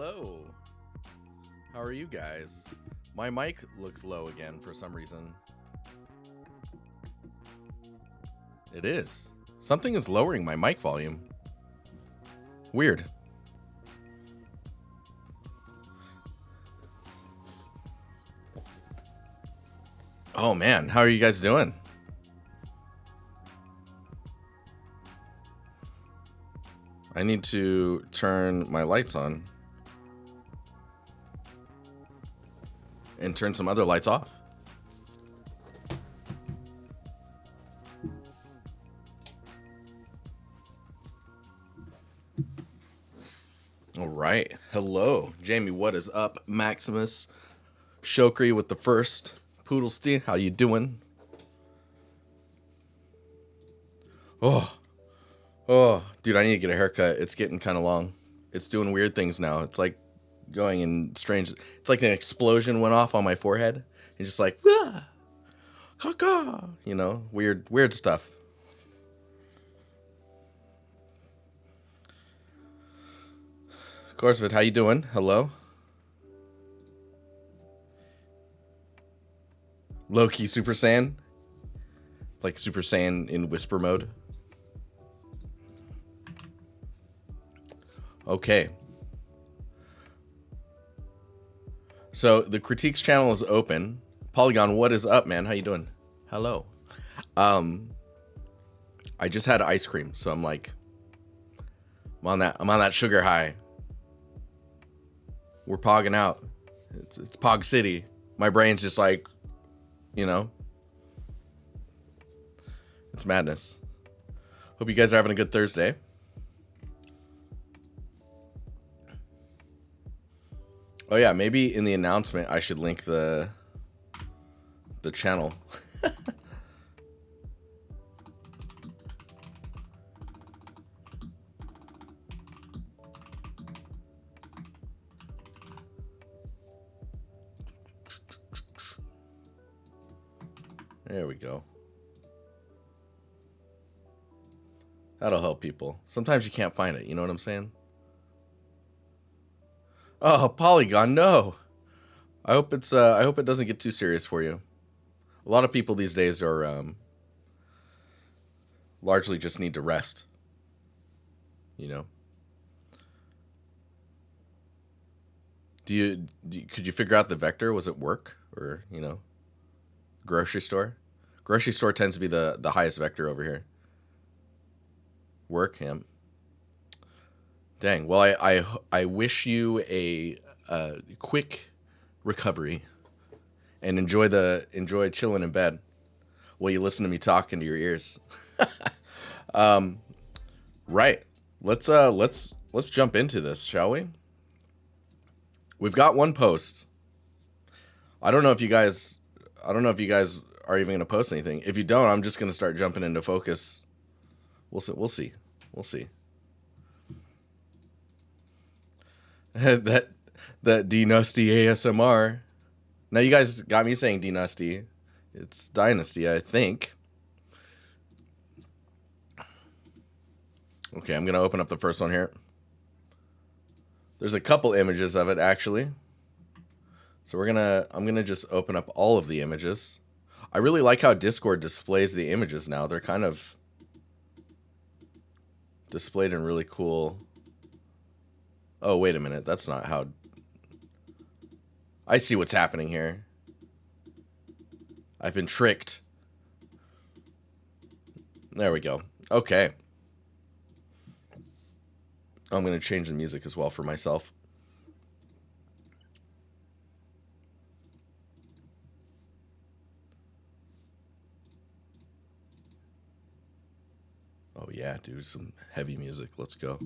Hello. How are you guys? My mic looks low again for some reason. It is. Something is lowering my mic volume. Weird. Oh man, how are you guys doing? I need to turn my lights on and turn some other lights off. All right. Hello, Jamie. What is up? Maximus Shokri with the first. Poodlestein, how you doing? Oh, dude, I need to get a haircut. It's getting kind of long. It's doing weird things now. It's like going in strange. It's like an explosion went off on my forehead. And just like, ah, caca, weird stuff. Corsvid, how you doing? Hello. Low-key Super Saiyan. Like Super Saiyan in whisper mode. Okay. So the critiques channel is open. Polygon, what is up, man? How you doing? Hello. I just had ice cream, so I'm like, I'm on that sugar high. We're pogging out. It's Pog City. My brain's just like, it's madness. Hope you guys are having a good Thursday. Oh yeah, maybe in the announcement I should link the channel. There we go. That'll help people. Sometimes you can't find it, you know what I'm saying? Oh, Polygon, no. I hope it doesn't get too serious for you. A lot of people these days are largely just need to rest. Could you figure out the vector? Was it work or, grocery store? Grocery store tends to be the highest vector over here. Work him. Dang. Well, I wish you a quick recovery and enjoy chilling in bed while you listen to me talk into your ears. Right. Let's jump into this, shall we? We've got one post. I don't know if you guys are even going to post anything. If you don't, I'm just going to start jumping into focus. We'll see. that Dynasty ASMR. Now you guys got me saying Dynasty. It's Dynasty, I think. Okay, I'm gonna open up the first one here. There's a couple images of it actually. So I'm gonna just open up all of the images. I really like how Discord displays the images now. They're kind of displayed in really cool. Oh, wait a minute. That's not how. I see what's happening here. I've been tricked. There we go. Okay. I'm going to change the music as well for myself. Oh yeah, dude, some heavy music. Let's go.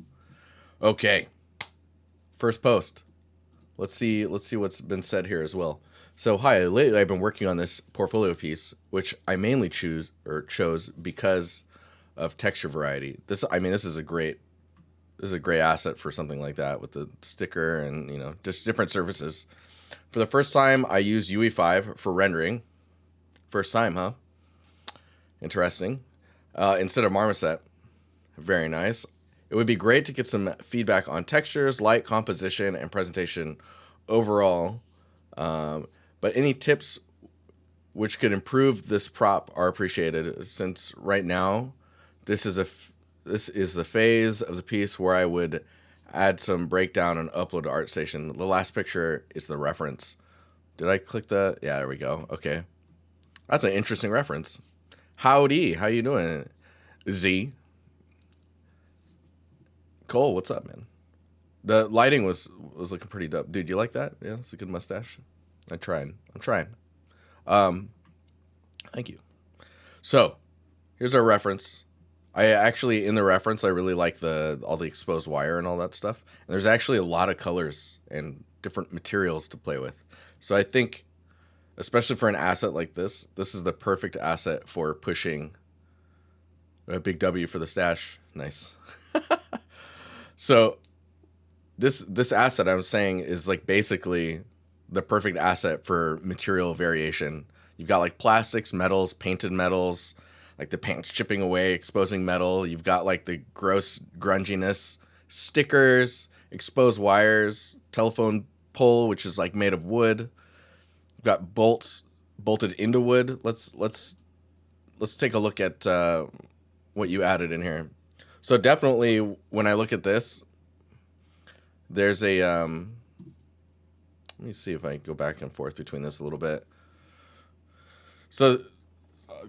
Okay. First post. Let's see what's been said here as well. So, hi, lately I've been working on this portfolio piece, which I mainly chose because of texture variety. This is a great asset for something like that with the sticker and, just different surfaces. For the first time, I used UE5 for rendering. First time, huh? Interesting. Instead of Marmoset. Very nice. It would be great to get some feedback on textures, light, composition, and presentation overall. But any tips which could improve this prop are appreciated, since right now this is the phase of the piece where I would add some breakdown and upload to ArtStation. The last picture is the reference. Did I click that? Yeah, there we go. Okay. That's an interesting reference. Howdy, how you doing, Z? Cole, what's up, man? The lighting was looking pretty dope. Dude, you like that? Yeah, it's a good mustache. I'm trying. Thank you. So, here's our reference. I actually, in the reference, I really like all the exposed wire and all that stuff. And there's actually a lot of colors and different materials to play with. So I think, especially for an asset like this is the perfect asset for pushing a big W for the stash. Nice. So this asset I'm saying is like basically the perfect asset for material variation. You've got like plastics, metals, painted metals, like the paint's chipping away, exposing metal. You've got like the gross grunginess, stickers, exposed wires, telephone pole, which is like made of wood. You've got bolts bolted into wood. Let's take a look at what you added in here. So definitely when I look at this, there's a let me see if I go back and forth between this a little bit. So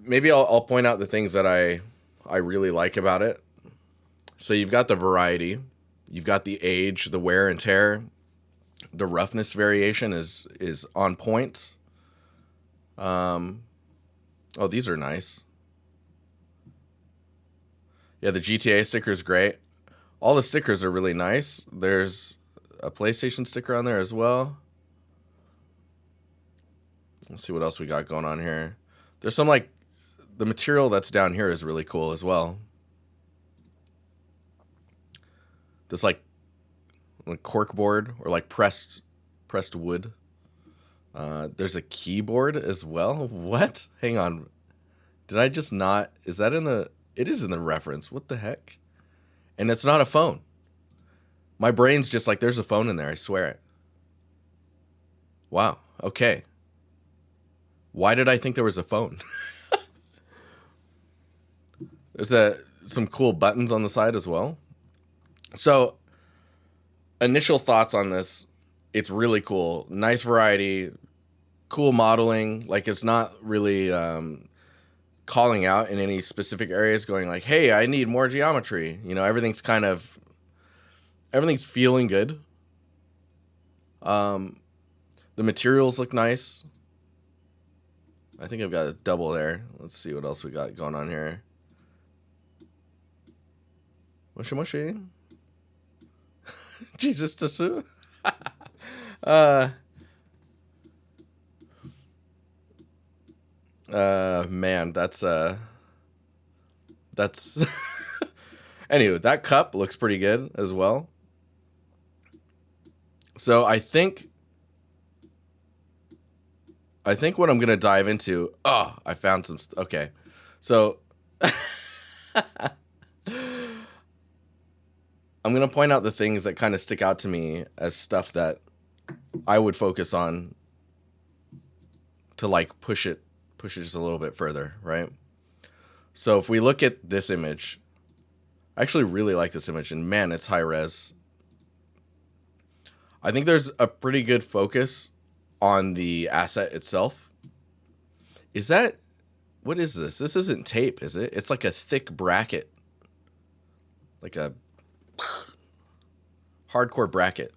maybe I'll point out the things that I really like about it. So you've got the variety, you've got the age, the wear and tear, the roughness variation is on point. Oh, these are nice. Yeah, the GTA sticker is great. All the stickers are really nice. There's a PlayStation sticker on there as well. Let's see what else we got going on here. There's some like the material that's down here is really cool as well. This like cork board or like pressed wood. There's a keyboard as well. What? Hang on. Did I just not? Is that in the? It is in the reference. What the heck? And it's not a phone. My brain's just like, there's a phone in there. I swear it. Wow. Okay. Why did I think there was a phone? There's some cool buttons on the side as well. So, initial thoughts on this. It's really cool. Nice variety. Cool modeling. Like, it's not really calling out in any specific areas, going like, hey, I need more geometry. You know, everything's feeling good. The materials look nice. I think I've got a double there. Let's see what else we got going on here. Moshi moshi. Jesus Tasu. Man, that's anyway, that cup looks pretty good as well. So I think what I'm gonna dive into. Oh, I found some. Okay, so I'm gonna point out the things that kind of stick out to me as stuff that I would focus on to like push it just a little bit further, right? So if we look at this image, I actually really like this image, and man, it's high res. I think there's a pretty good focus on the asset itself. Is that, what is this? This isn't tape, is it? It's like a thick bracket. Like a hardcore bracket.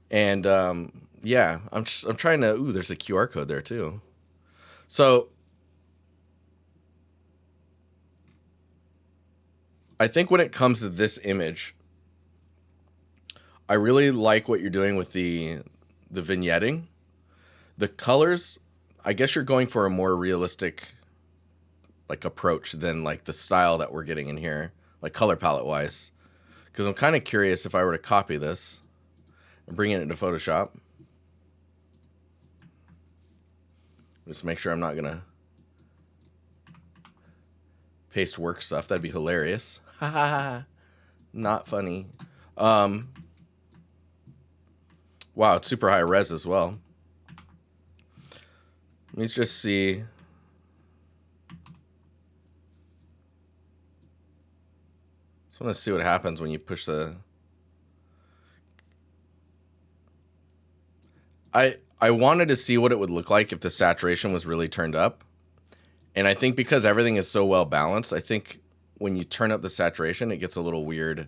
And yeah, I'm trying to, ooh, there's a QR code there too. So I think when it comes to this image, I really like what you're doing with the vignetting. The colors, I guess you're going for a more realistic like approach than like the style that we're getting in here, like color palette wise. Because I'm kind of curious if I were to copy this and bring it into Photoshop. Just make sure I'm not gonna paste work stuff. That'd be hilarious. Ha ha ha. Not funny. Um, wow, it's super high res as well. Let me just see. So let's see what happens when you push the. I wanted to see what it would look like if the saturation was really turned up, and I think because everything is so well balanced, I think when you turn up the saturation, it gets a little weird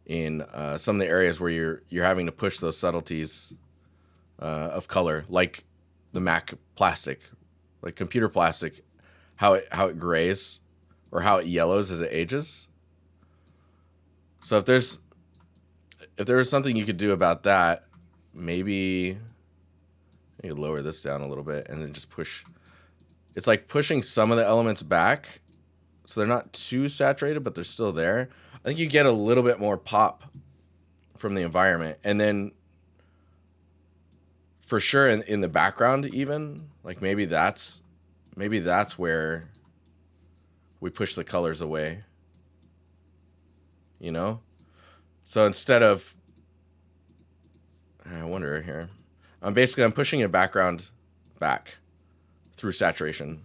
in some of the areas where you're having to push those subtleties of color, like the Mac plastic, like computer plastic, how it grays or how it yellows as it ages. So if there was something you could do about that, maybe you could lower this down a little bit and then just push. It's like pushing some of the elements back so they're not too saturated, but they're still there. I think you get a little bit more pop from the environment. And then for sure in the background even, like maybe that's where we push the colors away. You know? So instead of, I wonder here. I'm pushing a background back through saturation.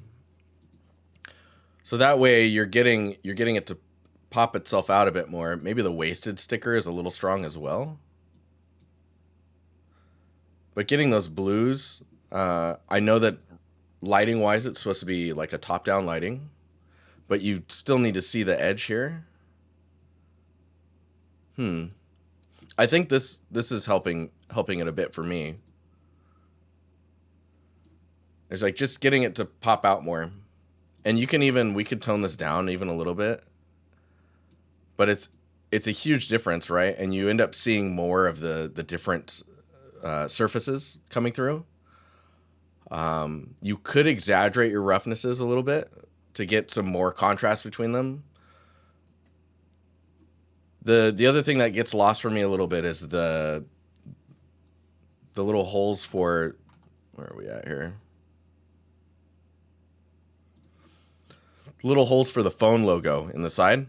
So that way you're getting it to pop itself out a bit more. Maybe the wasted sticker is a little strong as well. But getting those blues, I know that lighting wise it's supposed to be like a top-down lighting, but you still need to see the edge here. I think this is helping it a bit for me. It's like just getting it to pop out more. And we could tone this down even a little bit. But it's a huge difference, right? And you end up seeing more of the different surfaces coming through. You could exaggerate your roughnesses a little bit to get some more contrast between them. The other thing that gets lost for me a little bit is the little holes for, where are we at here? Little holes for the phone logo in the side.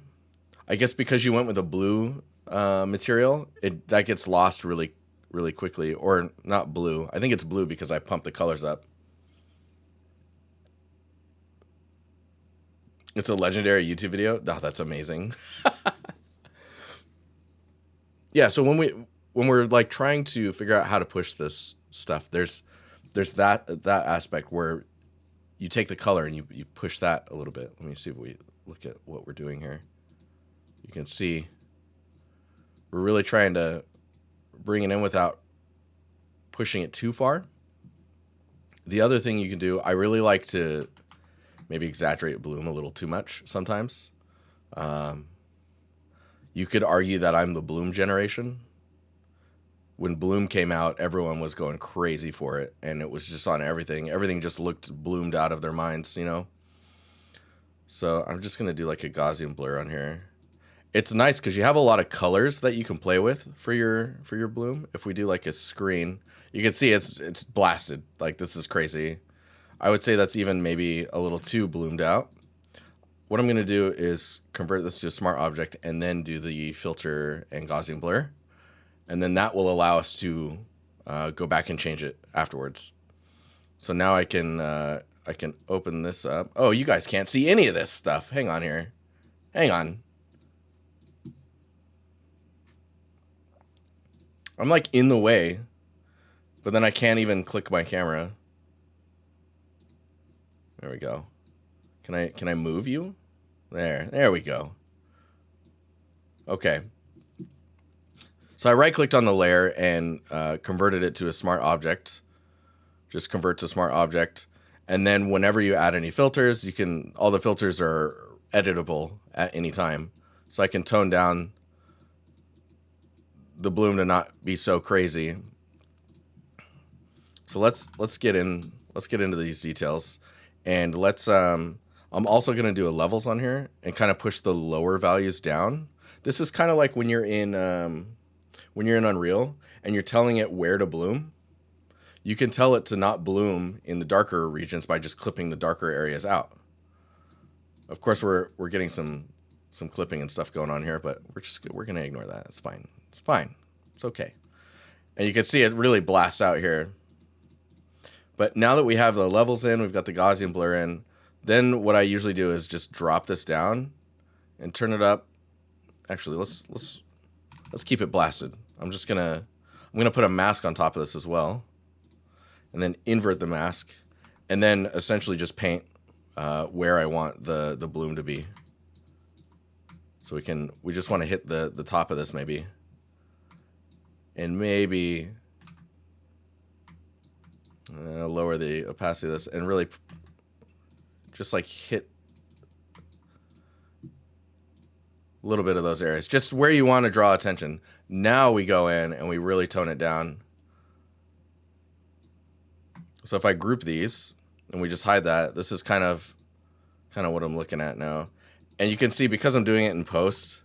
I guess because you went with a blue material, that gets lost really, really quickly. Or not blue. I think it's blue because I pumped the colors up. It's a legendary YouTube video. Oh, that's amazing. Yeah, so when we're like trying to figure out how to push this stuff, there's that aspect where you take the color and you push that a little bit. Let me see if we look at what we're doing here. You can see we're really trying to bring it in without pushing it too far. The other thing you can do, I really like to maybe exaggerate bloom a little too much sometimes. You could argue that I'm the Bloom generation. When Bloom came out, everyone was going crazy for it, and it was just on everything. Everything just looked bloomed out of their minds, you know? So I'm just going to do like a Gaussian blur on here. It's nice because you have a lot of colors that you can play with for your bloom. If we do like a screen, you can see it's blasted. Like, this is crazy. I would say that's even maybe a little too bloomed out. What I'm going to do is convert this to a smart object and then do the filter and Gaussian blur. And then that will allow us to go back and change it afterwards. So now I can open this up. Oh, you guys can't see any of this stuff. Hang on here. Hang on. I'm like in the way, but then I can't even click my camera. There we go. Can I move you? There we go. Okay. So I right-clicked on the layer and converted it to a smart object. Just convert to smart object. And then whenever you add any filters, all the filters are editable at any time. So I can tone down the bloom to not be so crazy. So let's get into these details, and I'm also going to do a levels on here and kind of push the lower values down. This is kind of like when you're in Unreal and you're telling it where to bloom. You can tell it to not bloom in the darker regions by just clipping the darker areas out. Of course, we're getting some some clipping and stuff going on here, but we're gonna ignore that. It's fine. It's fine. It's okay. And you can see it really blasts out here. But now that we have the levels in, we've got the Gaussian blur in, then what I usually do is just drop this down and turn it up. Actually, let's keep it blasted. I'm gonna put a mask on top of this as well, and then invert the mask, and then essentially just paint where I want the bloom to be. So we just want to hit the top of this maybe, and maybe lower the opacity of this, and really just like hit a little bit of those areas, just where you want to draw attention. Now we go in and we really tone it down. So if I group these and we just hide that, this is kind of what I'm looking at now. And you can see, because I'm doing it in post,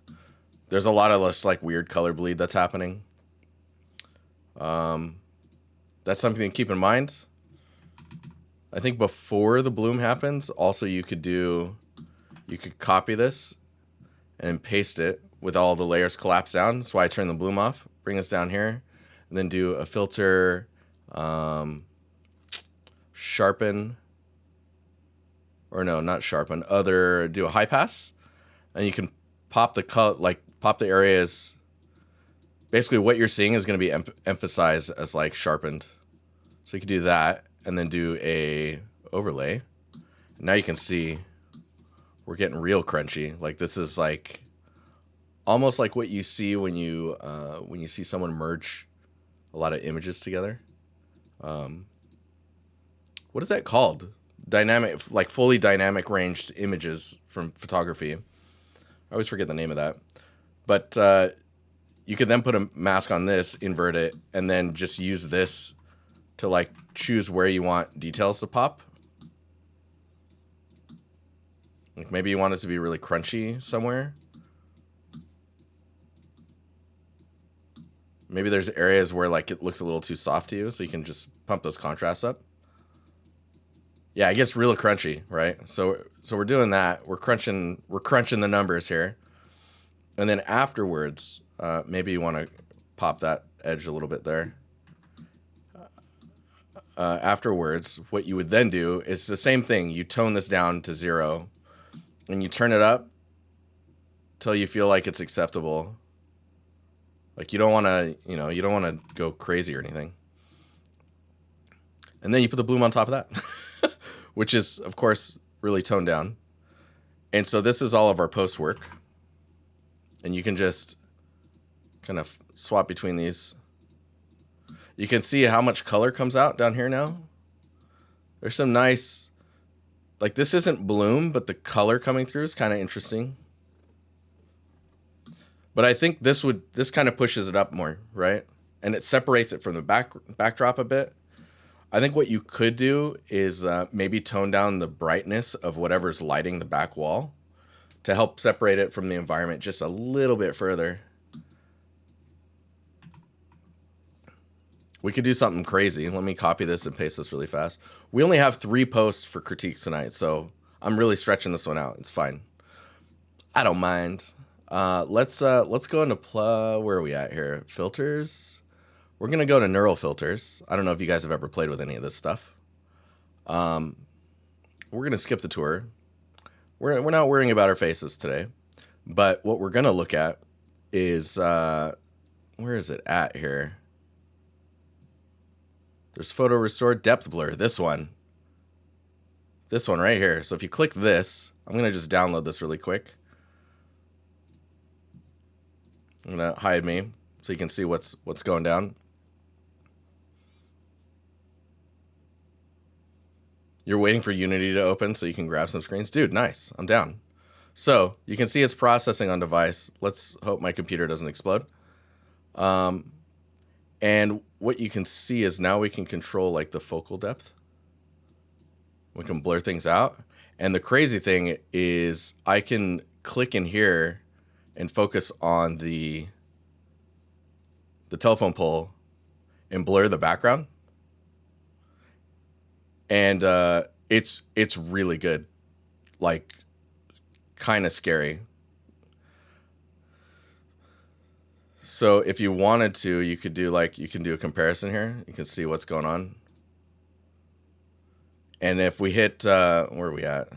there's a lot of this like weird color bleed that's happening. That's something to keep in mind. I think before the bloom happens, also you could copy this and paste it with all the layers collapsed down. That's why I turn the bloom off, bring this down here, and then do a filter, sharpen, or no, not sharpen, do a high pass, and you can pop the areas. Basically what you're seeing is going to be emphasized as like sharpened. So you can do that and then do a overlay. Now you can see we're getting real crunchy. Like this is like almost like what you see when you see someone merge a lot of images together. What is that called? Dynamic, like fully dynamic ranged images from photography. I always forget the name of that. But you could then put a mask on this, invert it, and then just use this to like choose where you want details to pop. Like maybe you want it to be really crunchy somewhere. Maybe there's areas where like it looks a little too soft to you, so you can just pump those contrasts up. Yeah, it gets real crunchy, right? So we're doing that. We're crunching the numbers here. And then afterwards, maybe you want to pop that edge a little bit there. Afterwards, what you would then do is the same thing. You tone this down to 0, and you turn it up till you feel like it's acceptable. Like you don't want to go crazy or anything. And then you put the bloom on top of that, which is, of course, really toned down. And so this is all of our post work. And you can just kind of swap between these. You can see how much color comes out down here now. There's some nice, like this isn't bloom, but the color coming through is kind of interesting. But I think this kind of pushes it up more, right? And it separates it from the backdrop a bit. I think what you could do is maybe tone down the brightness of whatever's lighting the back wall to help separate it from the environment just a little bit further. We could do something crazy. Let me copy this and paste this really fast. We only have 3 posts for critiques tonight, so I'm really stretching this one out. It's fine. I don't mind. Let's go into where are we at here? Filters. We're gonna go to neural filters. I don't know if you guys have ever played with any of this stuff. We're gonna skip the tour. We're not worrying about our faces today, but what we're gonna look at is where is it at here? There's photo restore, depth blur. This one right here. So if you click this, I'm gonna just download this really quick. I'm gonna hide me so you can see what's going down. You're waiting for Unity to open so you can grab some screens. Dude, nice. I'm down. So you can see it's processing on device. Let's hope my computer doesn't explode. And what you can see is now we can control like the focal depth. We can blur things out. And the crazy thing is I can click in here and focus on the telephone pole and blur the background. And it's really good. Like kind of scary. So if you wanted to, you could do you can do a comparison here. You can see what's going on. And if we hit, where are we at?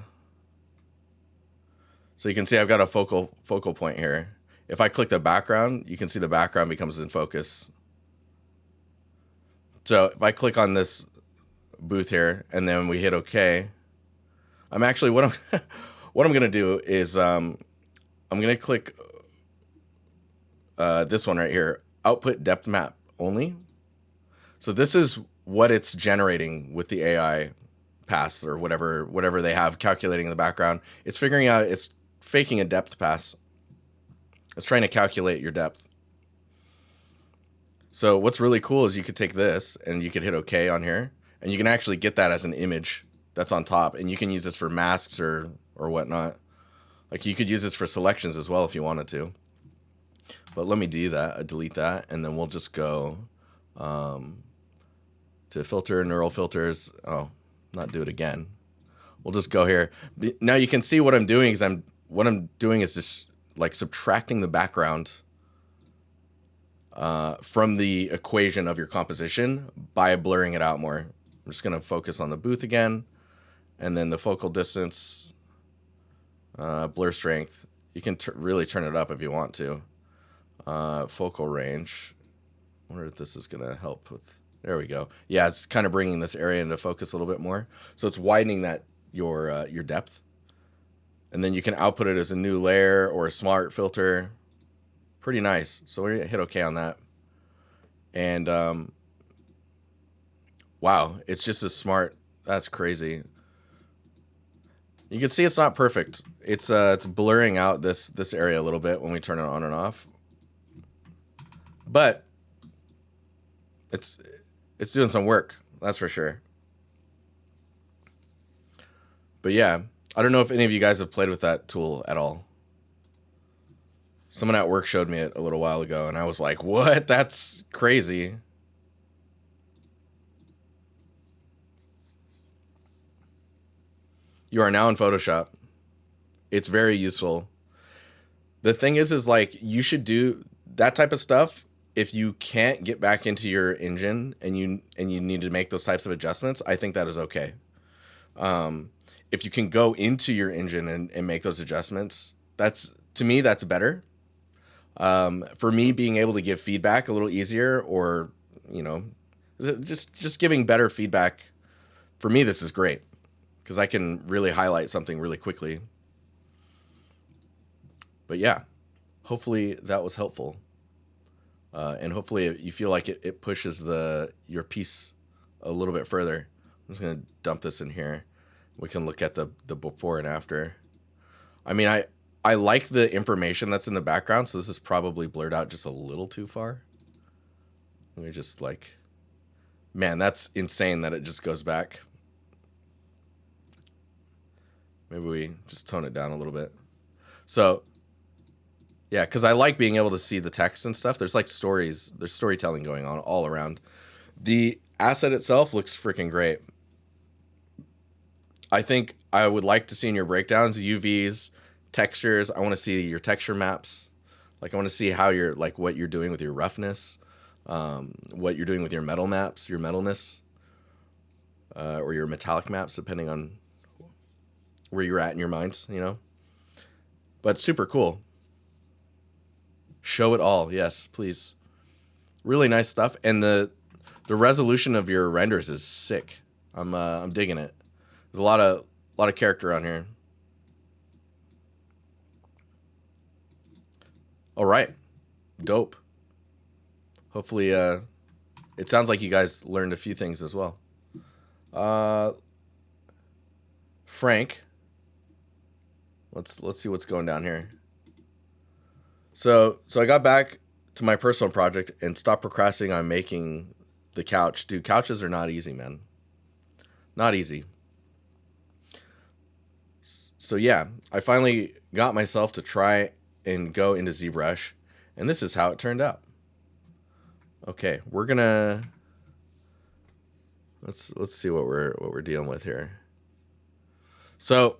So you can see I've got a focal point here. If I click the background, you can see the background becomes in focus. So if I click on this booth here and then we hit OK, I'm actually, what I'm going to do is I'm going to click this one right here, output depth map only. So this is what it's generating with the AI pass or whatever they have calculating in the background. It's figuring out, it's faking a depth pass. It's trying to calculate your depth. So what's really cool is you could take this and you could hit OK on here, and you can actually get that as an image that's on top, and you can use this for masks or whatnot. Like you could use this for selections as well if you wanted to. But let me do that, delete that, and then we'll just go to filter, neural filters. Oh, not do it again. We'll just go here. Now you can see what I'm doing is what I'm doing is just like subtracting the background from the equation of your composition by blurring it out more. I'm just going to focus on the booth again, and then the focal distance, blur strength. You can really turn it up if you want to. Focal range. I wonder if this is going to help with. There we go. Yeah, it's kind of bringing this area into focus a little bit more. So it's widening that your depth. And then you can output it as a new layer or a smart filter. Pretty nice. So we're going to hit OK on that. And wow, it's just as smart. That's crazy. You can see it's not perfect. It's blurring out this area a little bit when we turn it on and off. But it's doing some work, that's for sure. But yeah, I don't know if any of you guys have played with that tool at all. Someone at work showed me it a little while ago, and I was like, what? That's crazy. You are now in Photoshop. It's very useful. The thing is like you should do that type of stuff if you can't get back into your engine and you need to make those types of adjustments. I think that is okay. If you can go into your engine and make those adjustments, to me that's better. For me, being able to give feedback a little easier, or just giving better feedback, for me this is great because I can really highlight something really quickly. But yeah, hopefully that was helpful. And hopefully you feel like it pushes your piece a little bit further. I'm just going to dump this in here. We can look at the before and after. I mean, I like the information that's in the background, so this is probably blurred out just a little too far. Let me just man, that's insane that it just goes back. Maybe we just tone it down a little bit. So yeah, because I like being able to see the text and stuff. There's there's storytelling going on all around. The asset itself looks freaking great. I think I would like to see in your breakdowns, UVs, textures. I want to see your texture maps. I want to see how you're, what you're doing with your roughness, what you're doing with your metal maps, your metalness, or your metallic maps, depending on where you're at in your mind, But super cool. Show it all. Yes, please. Really nice stuff. And the resolution of your renders is sick. I'm digging it. There's a lot of character on here. All right. Dope. Hopefully it sounds like you guys learned a few things as well. Frank, let's see what's going down here. So I got back to my personal project and stopped procrastinating on making the couch. Dude, couches are not easy, man. Not easy. So yeah, I finally got myself to try and go into ZBrush, and this is how it turned out. Okay, we're gonna let's see what we're dealing with here. So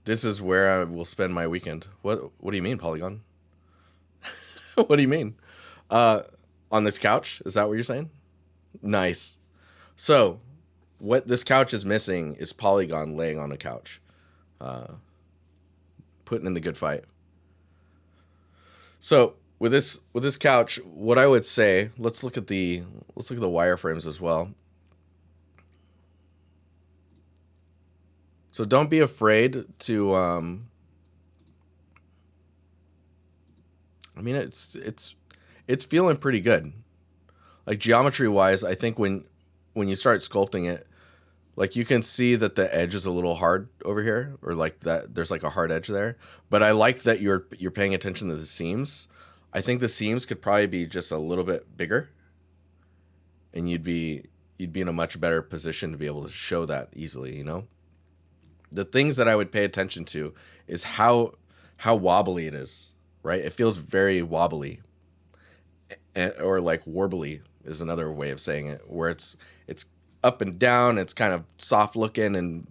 This is where I will spend my weekend. What do you mean, Polygon? What do you mean? On this couch? Is that what you're saying? Nice. So, what this couch is missing is Polygon laying on a couch, putting in the good fight. So with this couch, what I would say, let's look at the wireframes as well. So don't be afraid to. I mean, it's feeling pretty good. Like geometry wise, I think when you start sculpting it, like you can see that the edge is a little hard over here, or like that there's like a hard edge there. But I like that you're paying attention to the seams. I think the seams could probably be just a little bit bigger, and you'd be in a much better position to be able to show that easily. You know, the things that I would pay attention to is how wobbly it is. Right, it feels very wobbly, or like warbly is another way of saying it, where it's up and down. It's kind of soft looking and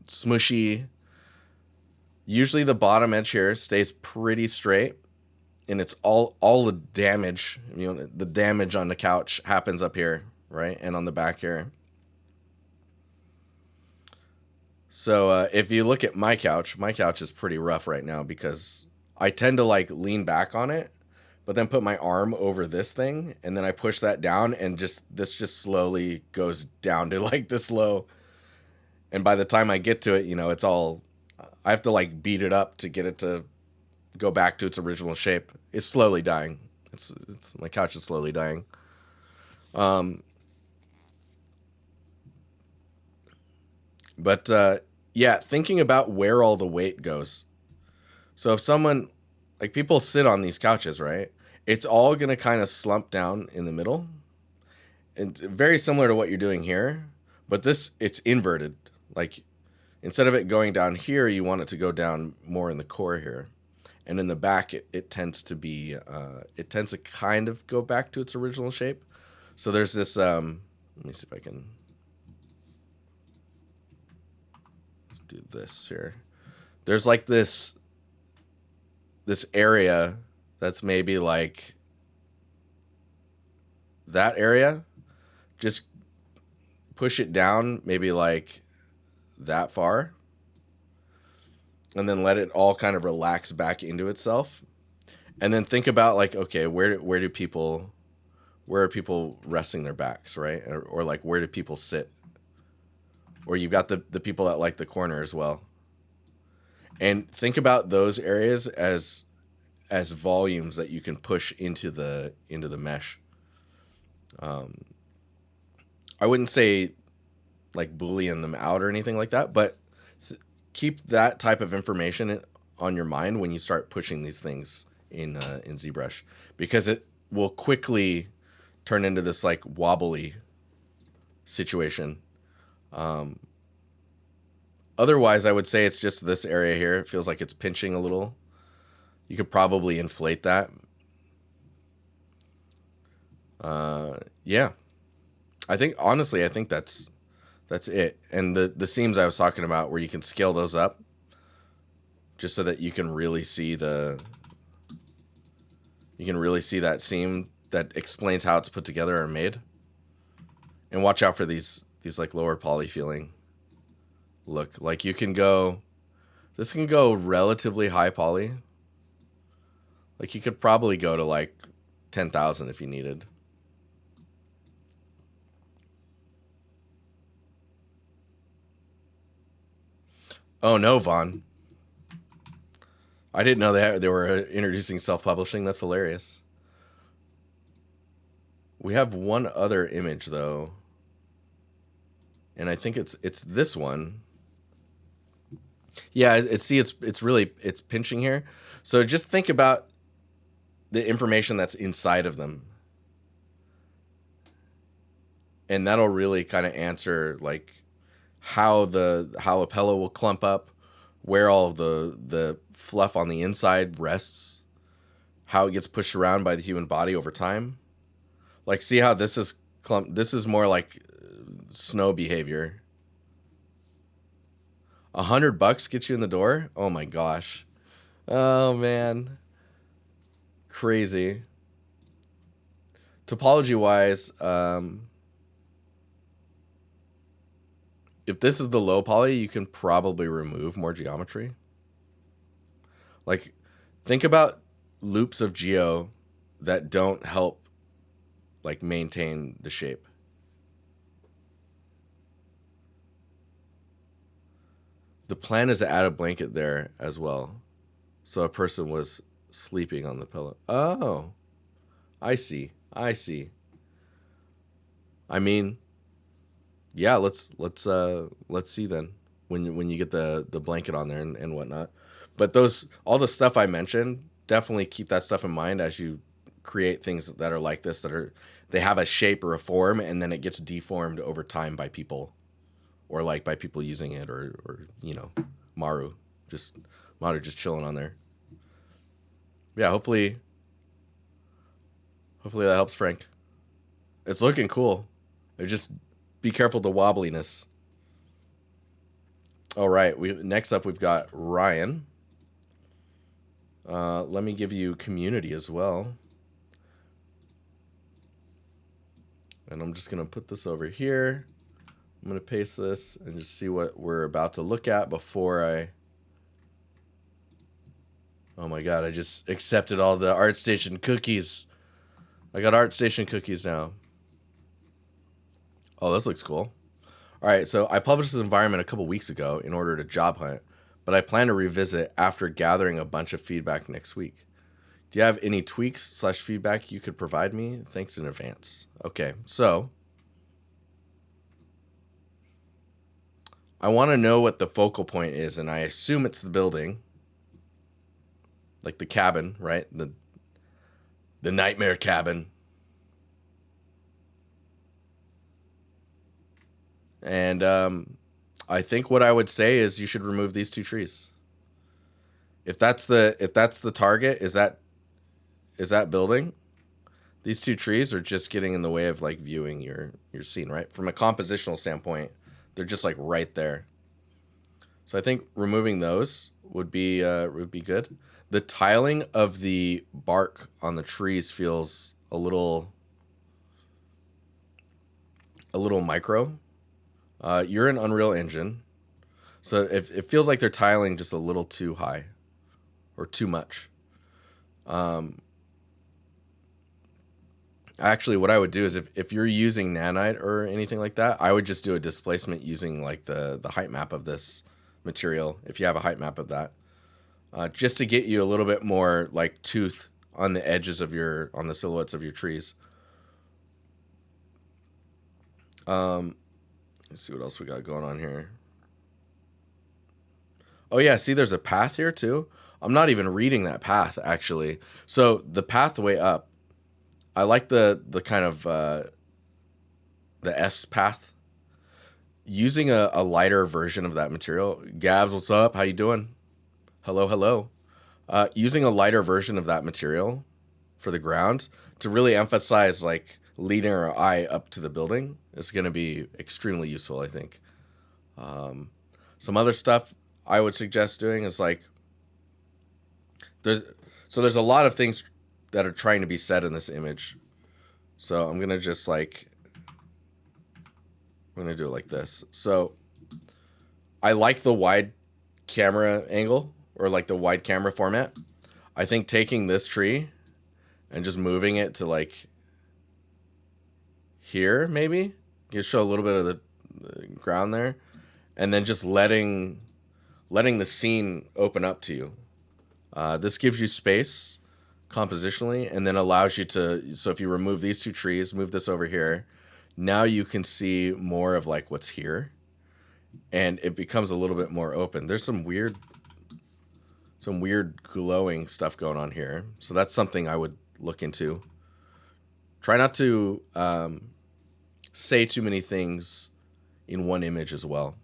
smushy. Usually the bottom edge here stays pretty straight, and it's all the damage. You know, the damage on the couch happens up here, right, and on the back here. So if you look at my couch is pretty rough right now because I tend to like lean back on it, but then put my arm over this thing, and then I push that down, and this just slowly goes down to like this low. And by the time I get to it, you know, it's all, I have to like beat it up to get it to go back to its original shape. It's slowly dying. It's my couch is slowly dying. But yeah, thinking about where all the weight goes. So if someone, like people sit on these couches, right? It's all going to kind of slump down in the middle. And very similar to what you're doing here, but it's inverted. Like instead of it going down here, you want it to go down more in the core here. And in the back, it tends to be, it tends to kind of go back to its original shape. So there's this, let me see if I can do this here. There's like this area that's maybe like that area. Just push it down maybe like that far, and then let it all kind of relax back into itself. And then think about like, okay, where are people resting their backs, right? Or like where do people sit? Or you've got the people that like the corner as well. And think about those areas as volumes that you can push into the mesh. I wouldn't say like Boolean them out or anything like that, but keep that type of information on your mind when you start pushing these things in ZBrush, because it will quickly turn into this like wobbly situation. Otherwise, I would say it's just this area here. It feels like it's pinching a little. You could probably inflate that. Yeah. I think that's it. And the seams I was talking about, where you can scale those up just so that you can really see that seam that explains how it's put together or made. And watch out for these like lower poly feeling look. Like this can go relatively high poly. Like you could probably go to like 10,000 if you needed. Oh no, Vaughn. I didn't know they were introducing self-publishing. That's hilarious. We have one other image though, and I think it's this one. Yeah, it's really pinching here. So just think about the information that's inside of them, and that'll really kind of answer like how a pillow will clump up, where all of the fluff on the inside rests, how it gets pushed around by the human body over time. Like, see how this is clump. This is more like snow behavior. $100 gets you in the door? Oh my gosh. Oh man. Crazy. Topology wise, if this is the low poly, you can probably remove more geometry. Like, think about loops of geo that don't help like maintain the shape. The plan is to add a blanket there as well. So a person was sleeping on the pillow. Oh, I see. I see. I mean, yeah, let's see then when you get the blanket on there and whatnot. But all the stuff I mentioned, definitely keep that stuff in mind as you create things that are like this, they have a shape or a form, and then it gets deformed over time by people, or like by people using it, or Maru just chilling on there. Yeah, hopefully that helps Frank. It's looking cool. Just be careful the wobbliness. All right, next up we've got Ryan. Let me give you community as well. And I'm just going to put this over here. I'm going to paste this and just see what we're about to look at before I... Oh my god, I just accepted all the ArtStation cookies. I got ArtStation cookies now. Oh, this looks cool. All right, so I published this environment a couple weeks ago in order to job hunt, but I plan to revisit after gathering a bunch of feedback next week. Do you have any tweaks / feedback you could provide me? Thanks in advance. Okay, so I want to know what the focal point is, and I assume it's the building. Like the cabin, right? The nightmare cabin. And I think what I would say is you should remove these 2 trees. If that's the target, is that building? These 2 trees are just getting in the way of like viewing your scene, right? From a compositional standpoint, they're just like right there. So I think removing those would be good. The tiling of the bark on the trees feels a little micro. You're in Unreal Engine, so it feels like they're tiling just a little too high or too much. Actually, what I would do is if you're using Nanite or anything like that, I would just do a displacement using like the height map of this material, if you have a height map of that, just to get you a little bit more like tooth on the edges of on the silhouettes of your trees. Let's see what else we got going on here. Oh yeah, see there's a path here too. I'm not even reading that path actually. So the pathway up, I like the kind of the S path. Using a lighter version of that material. Gabs, what's up? How you doing? Hello. Using a lighter version of that material for the ground to really emphasize like leading our eye up to the building is going to be extremely useful, I think. Some other stuff I would suggest doing is like there's a lot of things that are trying to be said in this image. So I'm going to just like I'm going to do it like this. So I like the wide camera angle, or like the wide camera format. I think taking this tree and just moving it to like here, maybe you show a little bit of the ground there, and then just letting the scene open up to you. This gives you space compositionally, and then allows you to, so if you remove these 2 trees, move this over here, now you can see more of like what's here, and it becomes a little bit more open. There's some weird glowing stuff going on here, so that's something I would look into. Try not to say too many things in one image as well.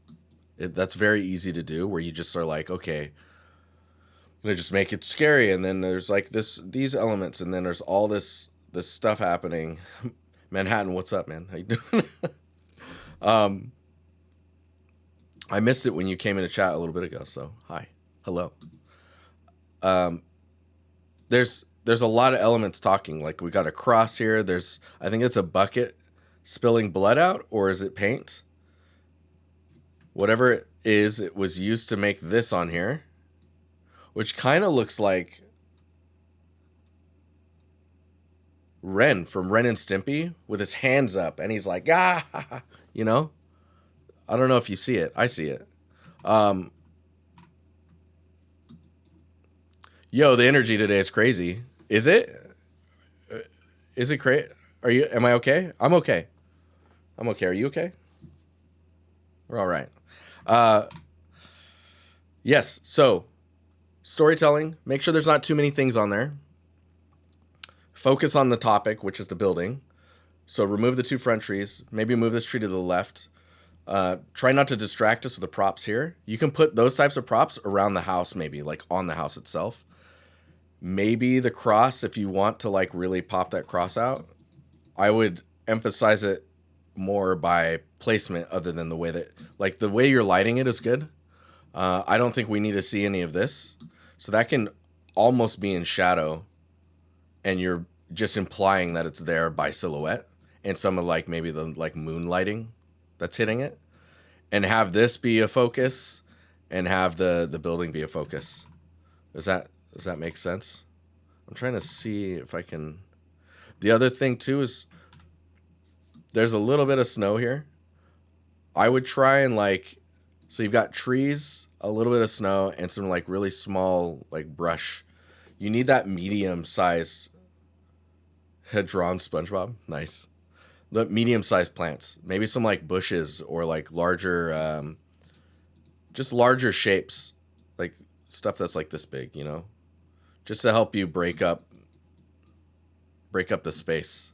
That's very easy to do, where you just are like, okay, I'm gonna just make it scary, and then there's like these elements, and then there's all this stuff happening. Manhattan, what's up, man? How you doing? I missed it when you came in the chat a little bit ago. So hi, hello. There's a lot of elements talking. Like we got a cross here. I think it's a bucket spilling blood out, or is it paint? Whatever it is, it was used to make this on here, which kind of looks like Ren from Ren and Stimpy with his hands up, and he's like, ah, you know? I don't know if you see it. I see it. Yo, the energy today is crazy. Is it? Is it crazy? Am I okay? I'm okay. I'm okay. Are you okay? We're all right. Yes. So storytelling, make sure there's not too many things on there. Focus on the topic, which is the building. So remove the two front trees. Maybe move this tree to the left. Try not to distract us with the props here. You can put those types of props around the house, maybe like on the house itself. Maybe the cross, if you want to like really pop that cross out, I would emphasize it more by placement other than the way that, like the way you're lighting it is good. I don't think we need to see any of this. So that can almost be in shadow and you're just implying that it's there by silhouette and some of like maybe the like moonlighting that's hitting it, and have this be a focus and have the building be a focus. Does that make sense? I'm trying to see if I can. The other thing too is there's a little bit of snow here. I would try and like, so you've got trees, a little bit of snow, and some like really small like brush. You need that medium sized drawn SpongeBob. Nice. The medium sized plants. Maybe some like bushes or like larger, just larger shapes, like stuff that's like this big, you know, just to help you break up the space,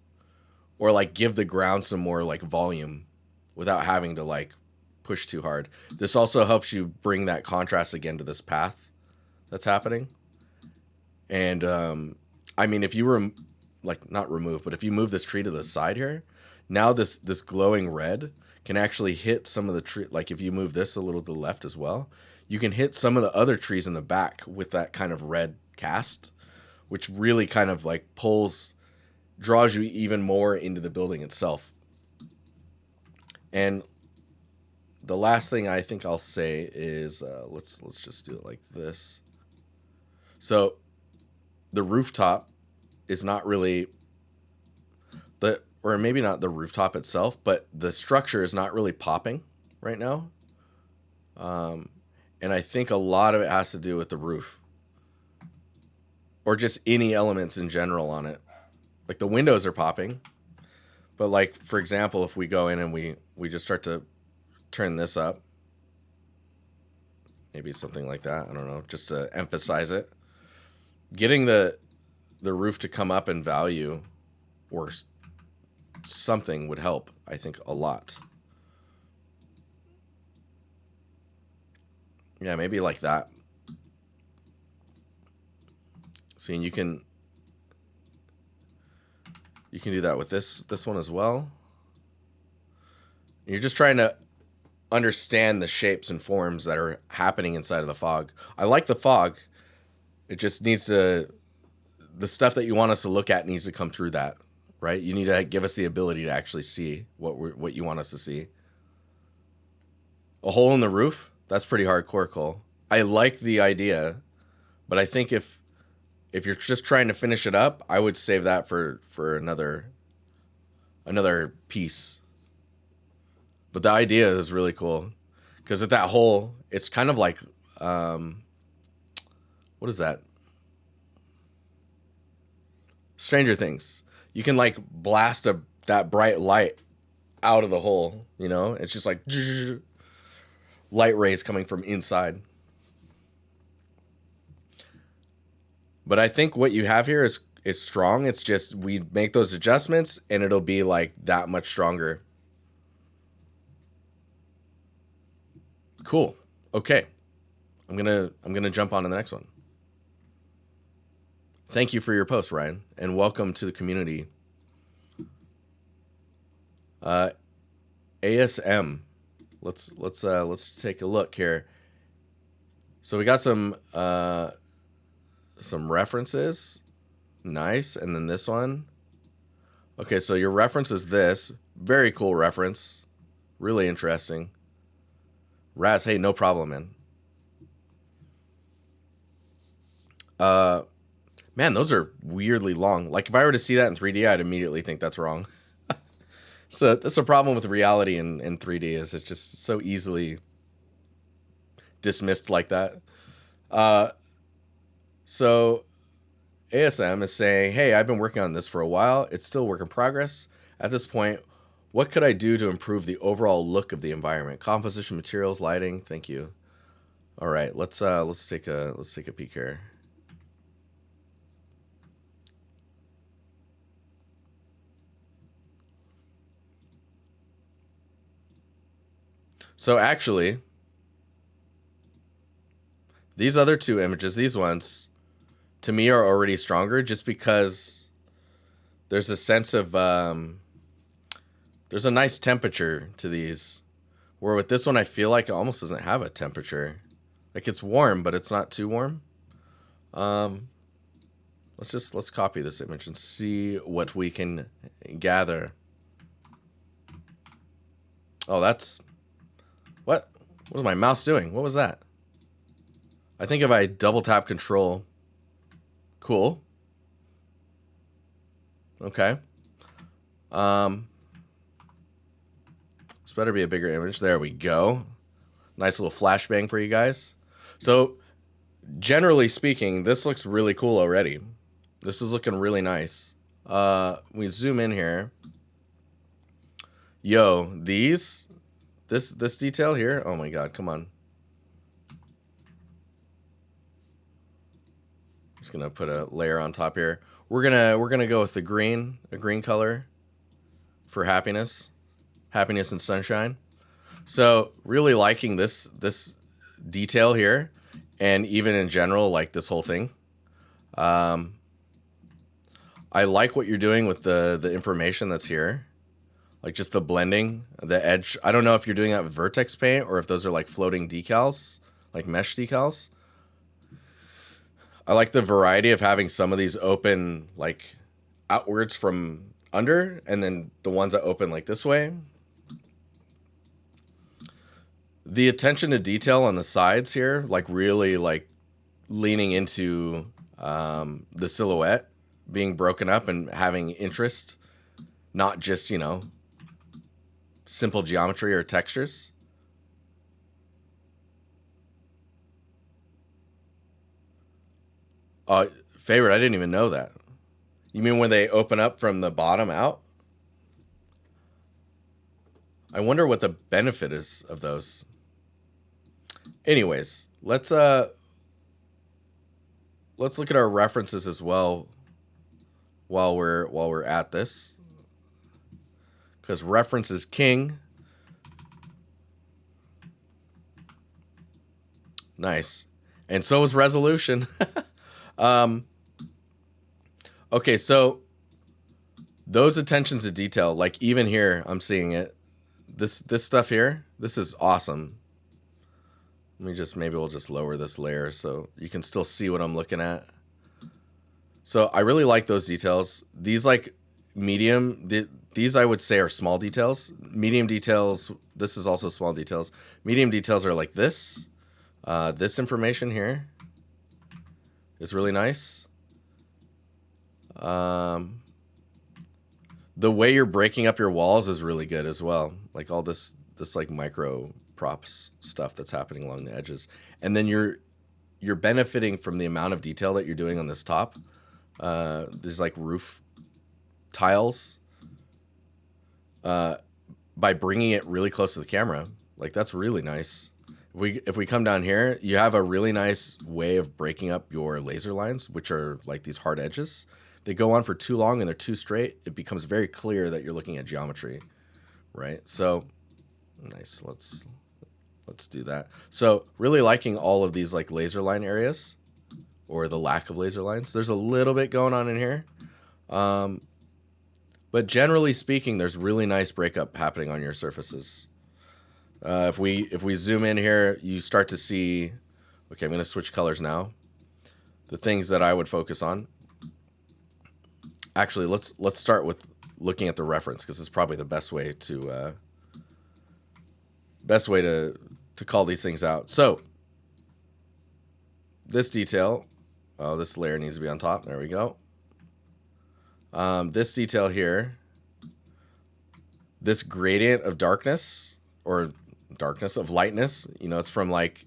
or like give the ground some more like volume without having to like push too hard. This also helps you bring that contrast again to this path that's happening. And I mean, if you were like not remove, but if you move this tree to the side here, now this glowing red can actually hit some of the tree. Like if you move this a little to the left as well, you can hit some of the other trees in the back with that kind of red cast, which really kind of like draws you even more into the building itself. And the last thing I think I'll say is let's just do it like this. So the rooftop is not really or maybe not the rooftop itself, but the structure is not really popping right now. And I think a lot of it has to do with the roof or just any elements in general on it. Like the windows are popping, but like, for example, if we go in and we just start to turn this up, maybe something like that. I don't know, just to emphasize it. Getting the roof to come up in value or something would help, I think, a lot. Yeah, maybe like that. See, and you can do that with this one as well. You're just trying to understand the shapes and forms that are happening inside of the fog. I like the fog. It just needs to, the stuff that you want us to look at needs to come through that, right? You need to give us the ability to actually see what you want us to see. A hole in the roof? That's pretty hardcore, Cole. I like the idea, but I think if you're just trying to finish it up, I would save that for another piece. But the idea is really cool because at that hole, it's kind of like what is that? Stranger Things. You can like blast that bright light out of the hole, you know? It's just like light rays coming from inside. But I think what you have here is strong. It's just we make those adjustments and it'll be like that much stronger. Cool. Okay. I'm gonna jump on to the next one. Thank you for your post, Ryan, and welcome to the community. ASM. Let's take a look here. So we got some references. Nice. And then this one. Okay, so your reference is this. Very cool reference. Really interesting. Raz, hey, no problem, man. Man, those are weirdly long. Like if I were to see that in 3D, I'd immediately think that's wrong. So that's a problem with reality in 3D is it's just so easily dismissed like that. So ASM is saying, hey, I've been working on this for a while. It's still work in progress. At this point, what could I do to improve the overall look of the environment? Composition, materials, lighting. Thank you. All right, let's take a peek here. So actually, these other two images, these ones, to me are already stronger just because there's a sense of, there's a nice temperature to these. Where with this one, I feel like it almost doesn't have a temperature. Like it's warm, but it's not too warm. Let's copy this image and see what we can gather. Oh, that's... What was my mouse doing? What was that? I think if I double tap control... Cool. Okay. This better be a bigger image. There we go. Nice little flashbang for you guys. So, generally speaking, this looks really cool already. This is looking really nice. We zoom in here. Yo, this detail here. Oh my god, come on. Just gonna put a layer on top here. We're gonna go with a green color for happiness and sunshine. So really liking this detail here, and even in general, like this whole thing. I like what you're doing with the information that's here, like just the blending, the edge. I don't know if you're doing that with vertex paint or if those are like floating decals, like mesh decals. I like the variety of having some of these open like outwards from under, and then the ones that open like this way. The attention to detail on the sides here, like really like leaning into the silhouette being broken up and having interest, not just, you know, simple geometry or textures. Favorite, I didn't even know that. You mean when they open up from the bottom out? I wonder what the benefit is of those. Anyways, let's look at our references as well while we're at this, because reference is king. Nice. And so is resolution. Okay, so those attentions to detail, like even here, I'm seeing it. This stuff here, this is awesome. Maybe we'll just lower this layer so you can still see what I'm looking at. So I really like those details. These like medium, these I would say are small details. Medium details, this is also small details. Medium details are like this. This information here is really nice. The way you're breaking up your walls is really good as well. Like all this like micro props stuff that's happening along the edges. And then you're benefiting from the amount of detail that you're doing on this top. There's like roof tiles. By bringing it really close to the camera. Like that's really nice. If we come down here, you have a really nice way of breaking up your laser lines, which are like these hard edges. They go on for too long and they're too straight. It becomes very clear that you're looking at geometry, right? So nice. Let's do that. So really liking all of these like laser line areas, or the lack of laser lines. There's a little bit going on in here. But generally speaking, there's really nice breakup happening on your surfaces. If we zoom in here, you start to see. Okay, I'm going to switch colors now. The things that I would focus on. Actually, let's start with looking at the reference, because it's probably the best way to call these things out. So this detail, oh, this layer needs to be on top. There we go. This detail here, this gradient of darkness, or darkness of lightness, it's from like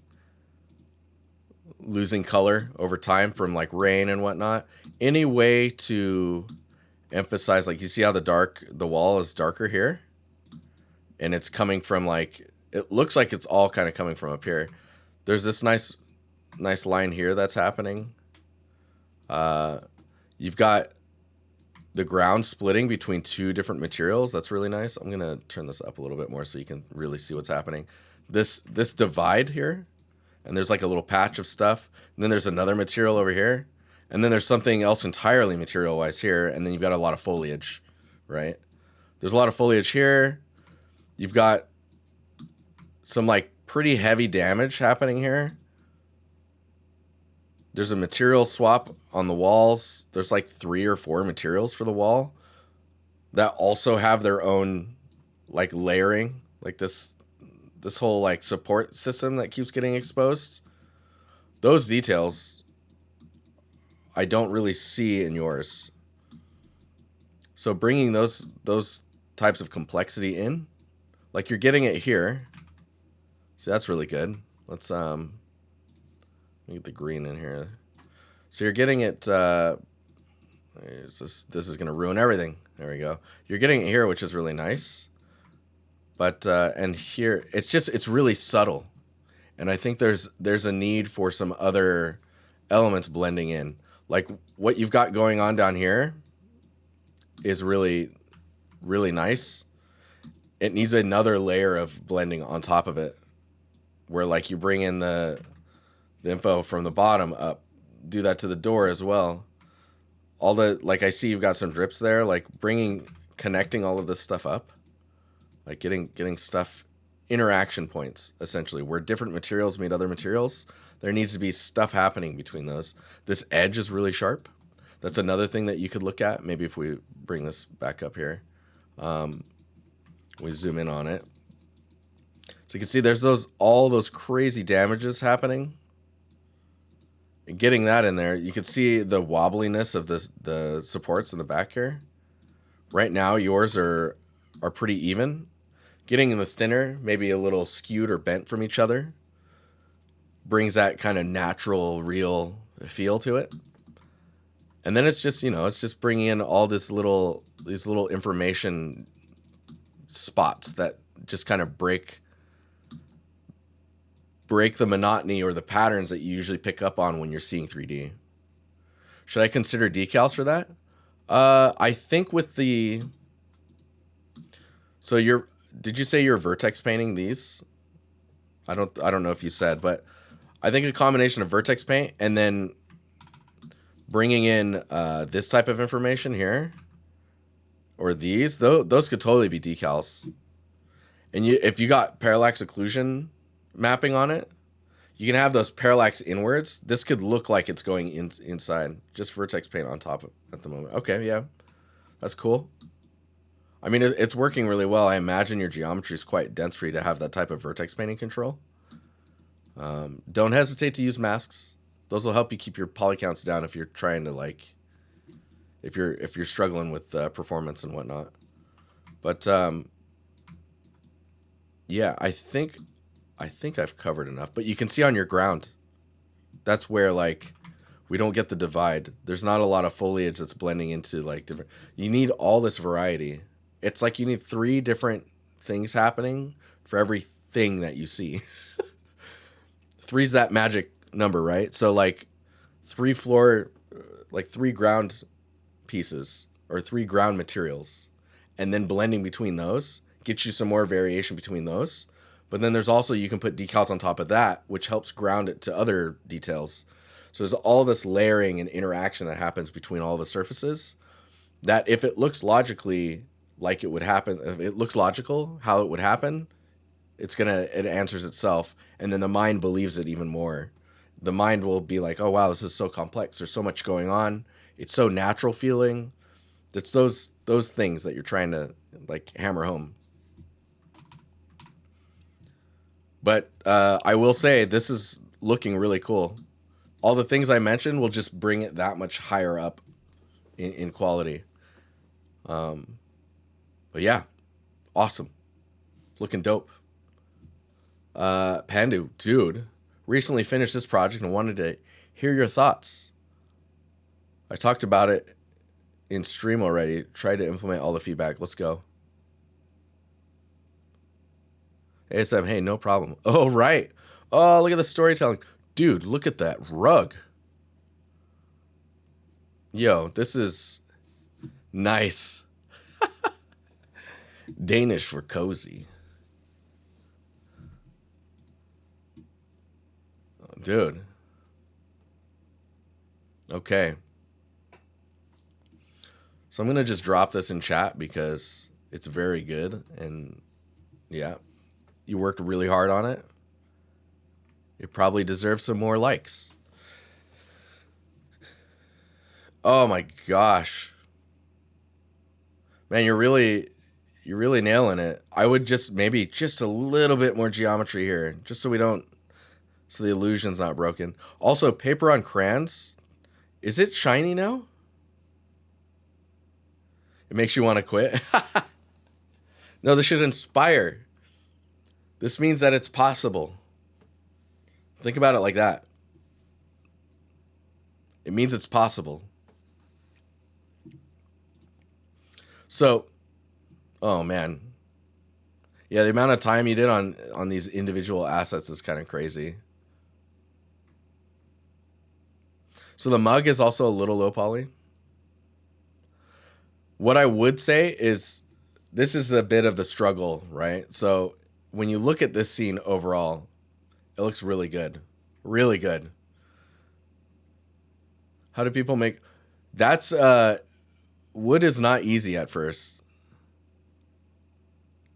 losing color over time from like rain and whatnot. Any way to emphasize, like, you see how the wall is darker here, and it's coming from, like, it looks like it's all kind of coming from up here. There's this nice line here that's happening. You've got the ground splitting between two different materials. That's really nice. I'm gonna turn this up a little bit more so you can really see what's happening. This divide here, and there's like a little patch of stuff, and then there's another material over here, and then there's something else entirely material-wise here, and then you've got a lot of foliage, right? There's a lot of foliage here. You've got some like pretty heavy damage happening here. There's a material swap on the walls. There's like 3 or 4 materials for the wall that also have their own like layering, like this whole like support system that keeps getting exposed. Those details I don't really see in yours. So bringing those types of complexity in, like you're getting it here. See, that's really good. Let's let me get the green in here. So you're getting it. This is going to ruin everything. There we go. You're getting it here, which is really nice. But and here, it's really subtle, and I think there's a need for some other elements blending in. Like what you've got going on down here is really, really nice. It needs another layer of blending on top of it, where like you bring in the info from the bottom up, do that to the door as well. All the, like, I see you've got some drips there, like connecting all of this stuff up, like getting stuff, interaction points, essentially, where different materials meet other materials. There needs to be stuff happening between those. This edge is really sharp. That's another thing that you could look at. Maybe if we bring this back up here, we zoom in on it. So you can see there's all those crazy damages happening. And getting that in there, you can see the wobbliness of the supports in the back here. Right now, yours are pretty even. Getting in the thinner, maybe a little skewed or bent from each other, brings that kind of natural, real feel to it. And then it's just bringing in all these little information spots that just kind of break the monotony or the patterns that you usually pick up on when you're seeing 3D. Should I consider decals for that? I think with the... So did you say you're vertex painting these? I don't know if you said, but I think a combination of vertex paint and then bringing in this type of information here, or those could totally be decals. And if you got parallax occlusion mapping on it, you can have those parallax inwards. This could look like it's going inside. Just vertex paint on top at the moment. Okay, yeah, that's cool. I mean, it's working really well. I imagine your geometry is quite dense for you to have that type of vertex painting control. Don't hesitate to use masks. Those will help you keep your poly counts down if you're trying to if you're struggling with performance and whatnot. But yeah, I think I've covered enough. But you can see on your ground, that's where we don't get the divide. There's not a lot of foliage that's blending into different. You need all this variety. It's like you need 3 different things happening for everything that you see. 3's that magic number, right? So 3 floor, 3 ground pieces or 3 ground materials, and then blending between those gets you some more variation between those. But then there's also, you can put decals on top of that, which helps ground it to other details. So there's all this layering and interaction that happens between all the surfaces that if it looks logically like it would happen, if it looks logical how it would happen, it answers itself, and then the mind believes it even more. The mind will be like, oh wow, this is so complex, there's so much going on, it's so natural feeling. It's those things that you're trying to like hammer home. But I will say this is looking really cool. All the things I mentioned will just bring it that much higher up in quality. But yeah, awesome. Looking dope. Pandu, dude, recently finished this project and wanted to hear your thoughts. I talked about it in stream already. Tried to implement all the feedback. Let's go. ASM, hey, no problem. Oh, right. Oh, look at the storytelling. Dude, look at that rug. Yo, this is nice. Danish for cozy. Oh, dude. Okay. So I'm going to just drop this in chat because it's very good. And yeah, you worked really hard on it. It probably deserves some more likes. Oh my gosh. Man, you're really nailing it. I would just maybe just a little bit more geometry here, just so the illusion's not broken. Also, paper on crayons, is it shiny now? It makes you want to quit. No, this should inspire. This means that it's possible. Think about it like that. It means it's possible. So, oh man. Yeah, the amount of time you did on these individual assets is kind of crazy. So the mug is also a little low poly. What I would say is this is a bit of the struggle, right? So when you look at this scene overall, it looks really good. Really good. How do people make... That's... wood is not easy at first.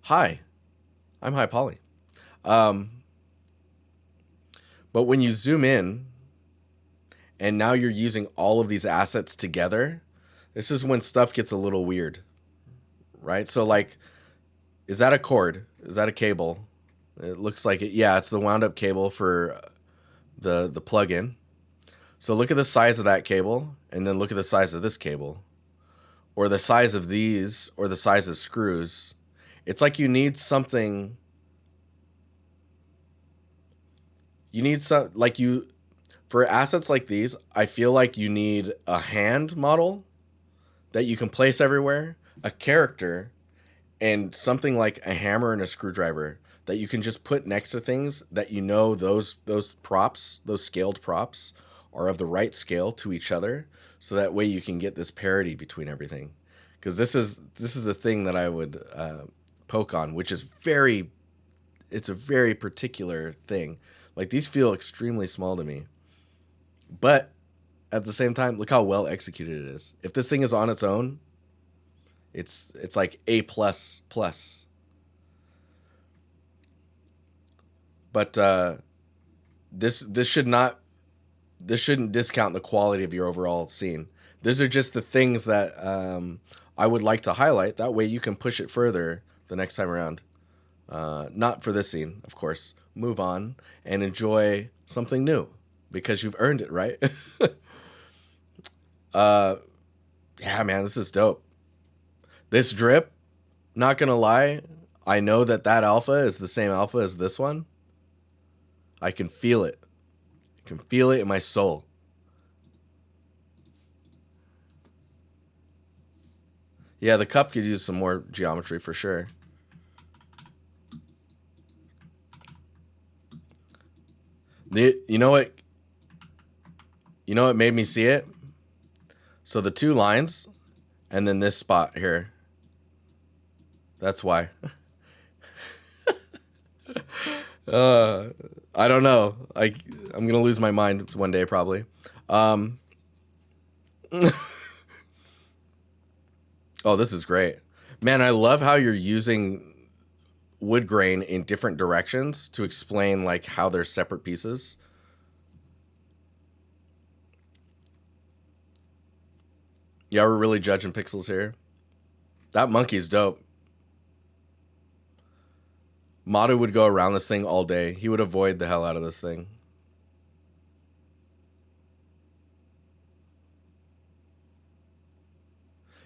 Hi. I'm high poly. But when you zoom in, and now you're using all of these assets together, this is when stuff gets a little weird, right? So like, is that a cord? Is that a cable? It looks like it. Yeah, it's the wound up cable for the plug-in. So look at the size of that cable, and then look at the size of this cable, or the size of these, or the size of screws. It's like you need something. You need some, like you, for assets like these, I feel like you need a hand model that you can place everywhere, a character, and something like a hammer and a screwdriver that you can just put next to things that you know those props, those scaled props, are of the right scale to each other, so that way you can get this parity between everything. Because this is the thing that I would poke on, which is it's a very particular thing. Like these feel extremely small to me, but at the same time, look how well executed it is. If this thing is on its own, it's like A plus plus. But this shouldn't discount the quality of your overall scene. These are just the things that I would like to highlight. That way you can push it further the next time around. Not for this scene, of course. Move on and enjoy something new because you've earned it, right? Yeah, man, this is dope. This drip, not gonna lie, I know that alpha is the same alpha as this one. I can feel it. I can feel it in my soul. Yeah, the cup could use some more geometry for sure. You know what made me see it? So the two lines and then this spot here. That's why. I don't know. I'm going to lose my mind one day probably. Oh, this is great. Man, I love how you're using wood grain in different directions to explain like how they're separate pieces. Yeah, we're really judging pixels here. That monkey's dope. Matu would go around this thing all day. He would avoid the hell out of this thing.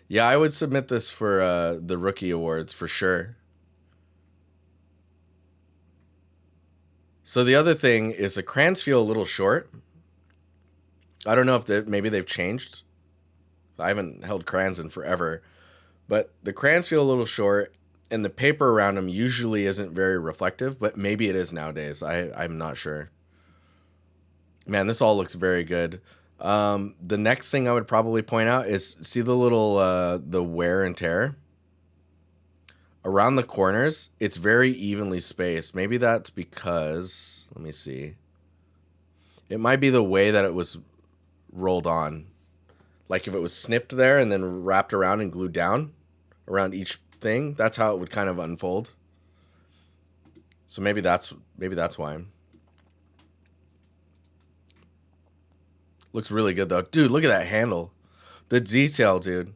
Yeah, I would submit this for the rookie awards for sure. So the other thing is the crayons feel a little short. I don't know if maybe they've changed. I haven't held crayons in forever. But the crayons feel a little short, and the paper around them usually isn't very reflective, but maybe it is nowadays. I'm not sure. Man, this all looks very good. The next thing I would probably point out is see the little the wear and tear around the corners. It's very evenly spaced. Maybe that's because, let me see. It might be the way that it was rolled on. Like if it was snipped there and then wrapped around and glued down around each thing, that's how it would kind of unfold. So maybe that's why. Looks really good though. Dude, look at that handle. The detail, dude.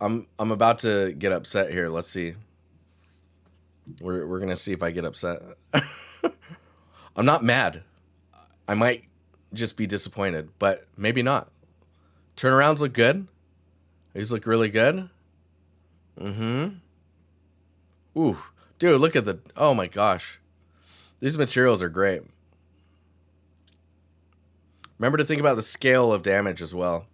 I'm about to get upset here. Let's see. We're going to see if I get upset. I'm not mad. I might just be disappointed, but maybe not. Turnarounds look good. These look really good. Mm-hmm. Ooh, dude, look at the, oh my gosh. These materials are great. Remember to think about the scale of damage as well.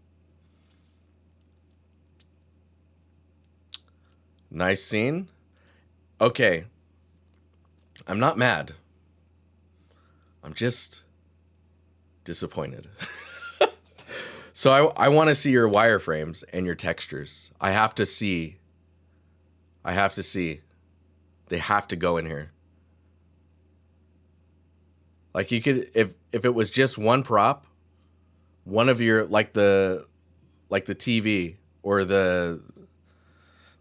Nice scene. Okay. I'm not mad. I'm just disappointed. So I want to see your wireframes and your textures. I have to see. They have to go in here. Like you could, if it was just one prop, one of your like the TV or the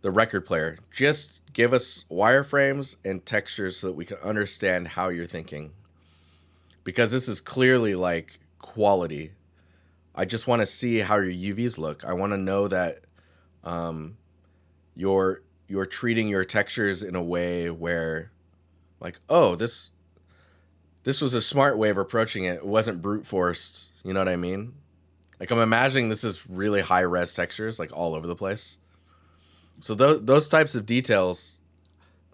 record player, just give us wireframes and textures so that we can understand how you're thinking. Because this is clearly like quality. I just want to see how your UVs look. I want to know that you're treating your textures in a way where, like, oh, this was a smart way of approaching it. It wasn't brute forced. You know what I mean? Like I'm imagining this is really high res textures, like all over the place. So those types of details,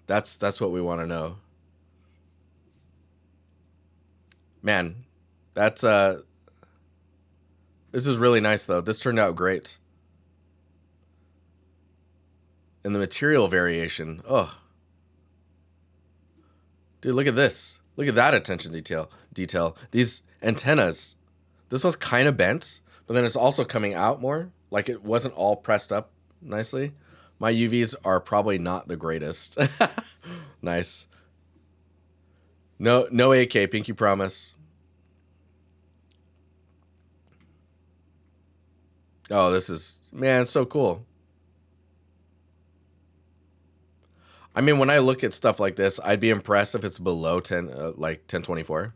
that's what we want to know. Man, that's this is really nice though. This turned out great. And the material variation. Oh. Dude, look at this. Look at that attention detail. These antennas. This one's kind of bent, but then it's also coming out more. Like it wasn't all pressed up nicely. My UVs are probably not the greatest. Nice. No AK, pinky promise. Oh, this is, man, so cool. I mean, when I look at stuff like this, I'd be impressed if it's below 10, like 1024.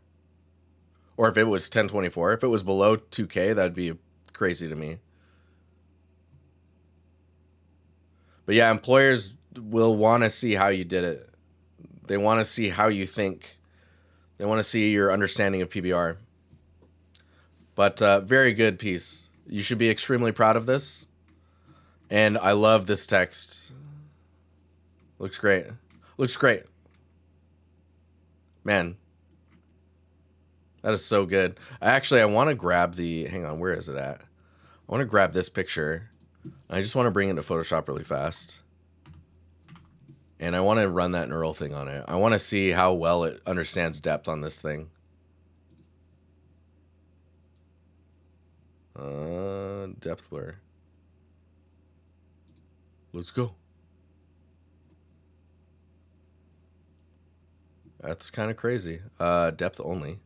Or if it was 1024. If it was below 2K, that'd be crazy to me. But yeah, employers will want to see how you did it. They want to see how you think. They want to see your understanding of PBR. But very good piece. You should be extremely proud of this. And I love this text. Looks great. Looks great. Man. That is so good. I want to grab the, hang on, where is it at? I want to grab this picture. I just want to bring it to Photoshop really fast. And I want to run that neural thing on it. I want to see how well it understands depth on this thing. Depth blur. Let's go. That's kind of crazy. Depth only.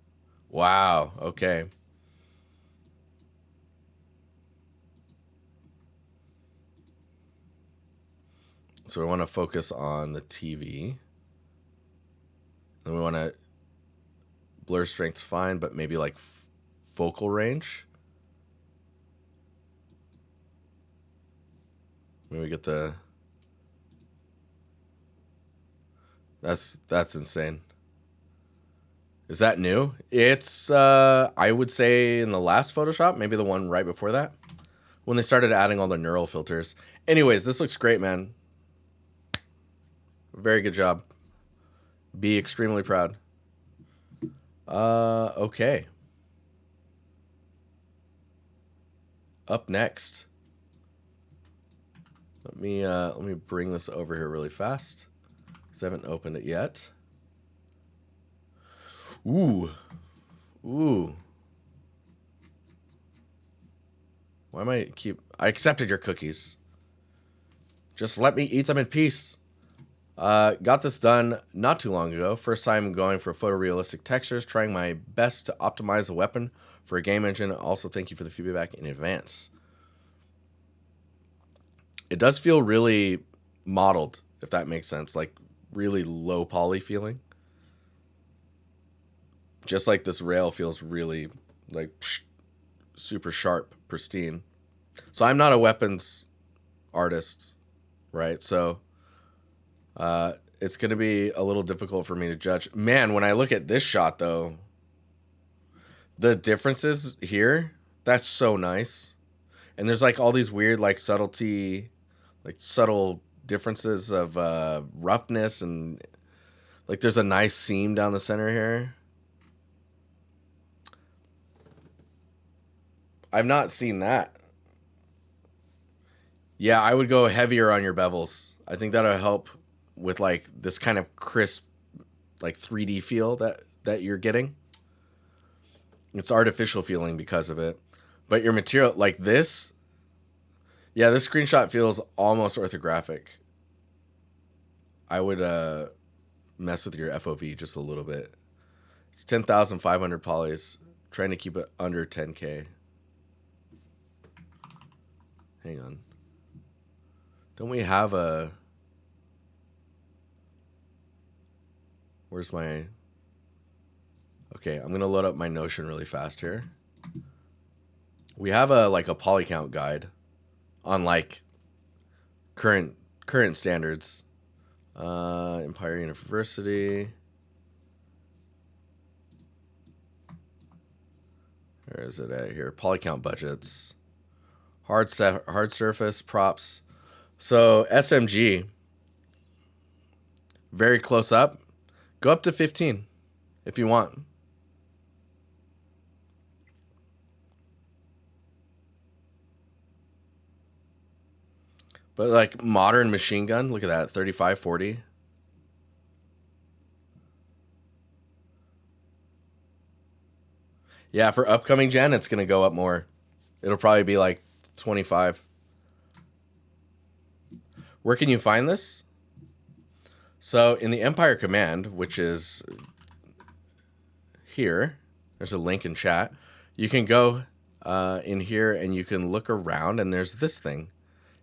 Wow. Okay. So we want to focus on the TV. Then we want to blur strength's fine, but maybe like focal range. Maybe get the... That's insane. Is that new? It's, I would say in the last Photoshop, maybe the one right before that, when they started adding all the neural filters. Anyways, this looks great, man. Very good job. Be extremely proud. Okay. Up next. Let me bring this over here really fast, because I haven't opened it yet. Ooh. Why am I I accepted your cookies. Just let me eat them in peace. Got this done not too long ago. First time going for photorealistic textures, trying my best to optimize the weapon for a game engine. Also, thank you for the feedback in advance. It does feel really modeled, if that makes sense. Like really low poly feeling. Just like this rail feels really like super sharp, pristine. So I'm not a weapons artist, right? So it's going to be a little difficult for me to judge. Man, when I look at this shot, though, the differences here, that's so nice. And there's like all these weird like subtlety, like subtle differences of roughness, and like there's a nice seam down the center here. I've not seen that. Yeah, I would go heavier on your bevels. I think that'll help with like this kind of crisp, like 3D feel that you're getting. It's artificial feeling because of it. But your material, like this, yeah, this screenshot feels almost orthographic. I would mess with your FOV just a little bit. It's 10,500 polys. Trying to keep it under 10K. Hang on. Don't we have a... Where's my... Okay, I'm going to load up my Notion really fast here. We have a poly count guide on like current standards. Empire University. Where is it at here? Poly count budgets. Hard surface props. So SMG, very close up. Go up to 15 if you want. But like modern machine gun, look at that, 35, 40. Yeah, for upcoming gen, it's going to go up more. It'll probably be like 25. Where can you find this? So in the Empire command, which is here, there's a link in chat. You can go in here and you can look around, and there's this thing,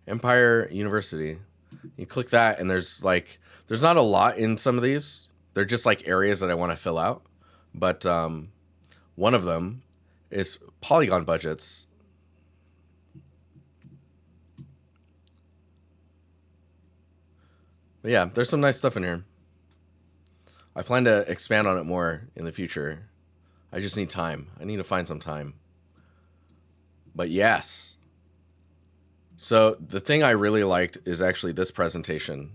Empire University. You click that, and there's not a lot in some of these. They're just like areas that I want to fill out. But one of them is polygon budgets. But yeah, there's some nice stuff in here. I plan to expand on it more in the future. I just need time. I need to find some time. But yes. So the thing I really liked is actually this presentation.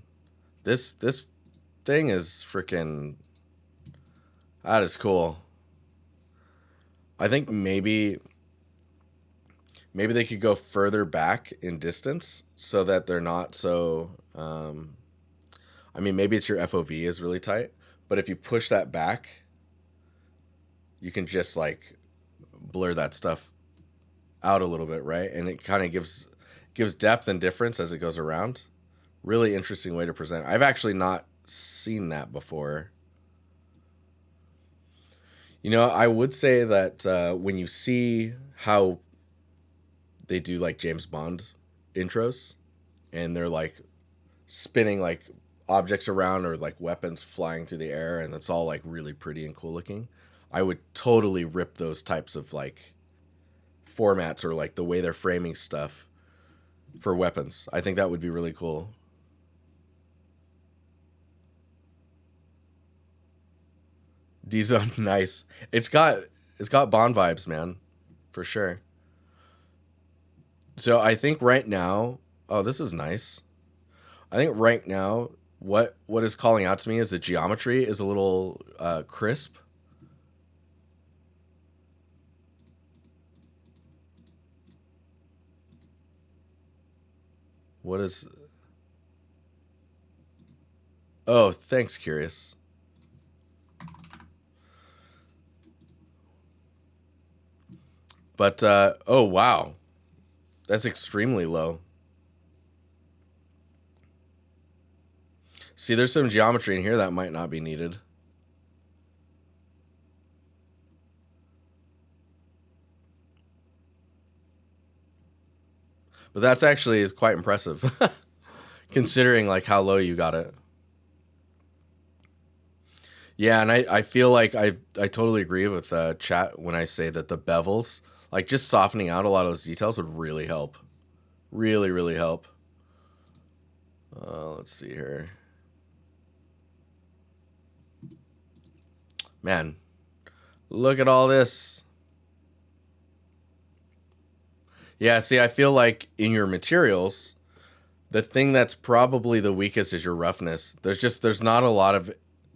This thing is freaking... That is cool. I think maybe they could go further back in distance so that they're not so... I mean, maybe it's your FOV is really tight, but if you push that back, you can just like blur that stuff out a little bit, right? And it kind of gives depth and difference as it goes around. Really interesting way to present. I've actually not seen that before. You know, I would say that when you see how they do like James Bond intros, and they're like spinning like objects around or like weapons flying through the air, and it's all like really pretty and cool looking. I would totally rip those types of like formats or like the way they're framing stuff for weapons. I think that would be really cool. D-Zone, nice. It's got Bond vibes, man, for sure. So I think right now, oh, this is nice. I think right now, what is calling out to me is the geometry is a little crisp. What is? Oh, thanks, Curious. But oh wow, that's extremely low. See, there's some geometry in here that might not be needed. But that's actually is quite impressive, considering like how low you got it. Yeah, and I feel like I totally agree with chat when I say that the bevels, like just softening out a lot of those details would really help. Really, really help. Let's see here. Man, look at all this. Yeah, see, I feel like in your materials, the thing that's probably the weakest is your roughness. There's not a lot of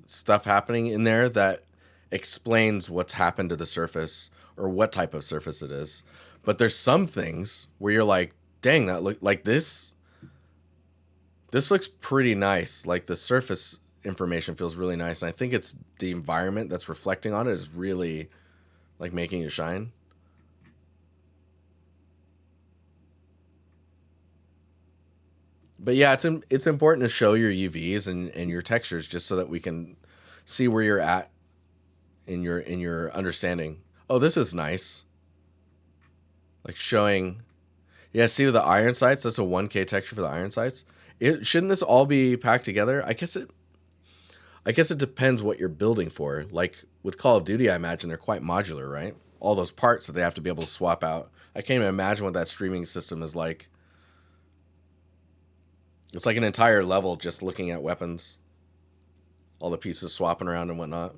stuff happening in there that explains what's happened to the surface or what type of surface it is. But there's some things where you're like, dang, that look like this. This looks pretty nice. Like the surface information feels really nice. And I think it's the environment that's reflecting on it is really like making it shine. But yeah, it's important to show your UVs and your textures just so that we can see where you're at in your understanding. Oh, this is nice. Like showing, yeah. See with the iron sights, that's a 1K texture for the iron sights. It shouldn't this all be packed together? I guess it depends what you're building for. Like with Call of Duty, I imagine they're quite modular, right? All those parts that they have to be able to swap out. I can't even imagine what that streaming system is like. It's like an entire level just looking at weapons, all the pieces swapping around and whatnot.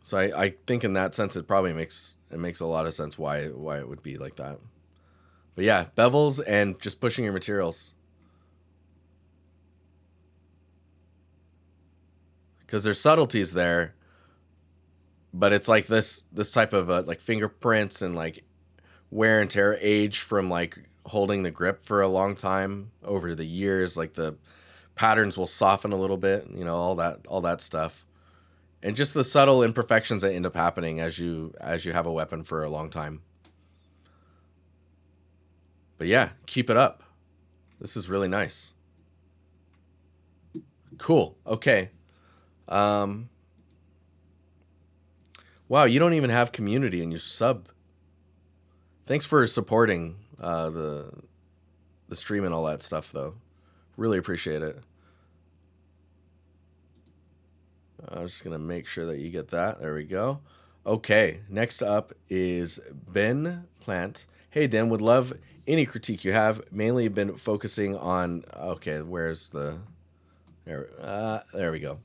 So I think in that sense it probably makes a lot of sense why it would be like that. But yeah, bevels and just pushing your materials because there's subtleties there, but it's like this type of like fingerprints and like wear and tear age from like holding the grip for a long time over the years. Like the patterns will soften a little bit, all that stuff. And just the subtle imperfections that end up happening as you have a weapon for a long time. But yeah, keep it up. This is really nice. Cool. Okay. Um wow, you don't even have community in your sub. Thanks for supporting the stream and all that stuff though. Really appreciate it. I'm just going to make sure that you get that. There we go. Okay, next up is Ben Plant. Hey, Dan, would love any critique you have. Mainly been focusing on. Okay, where's the. There we go.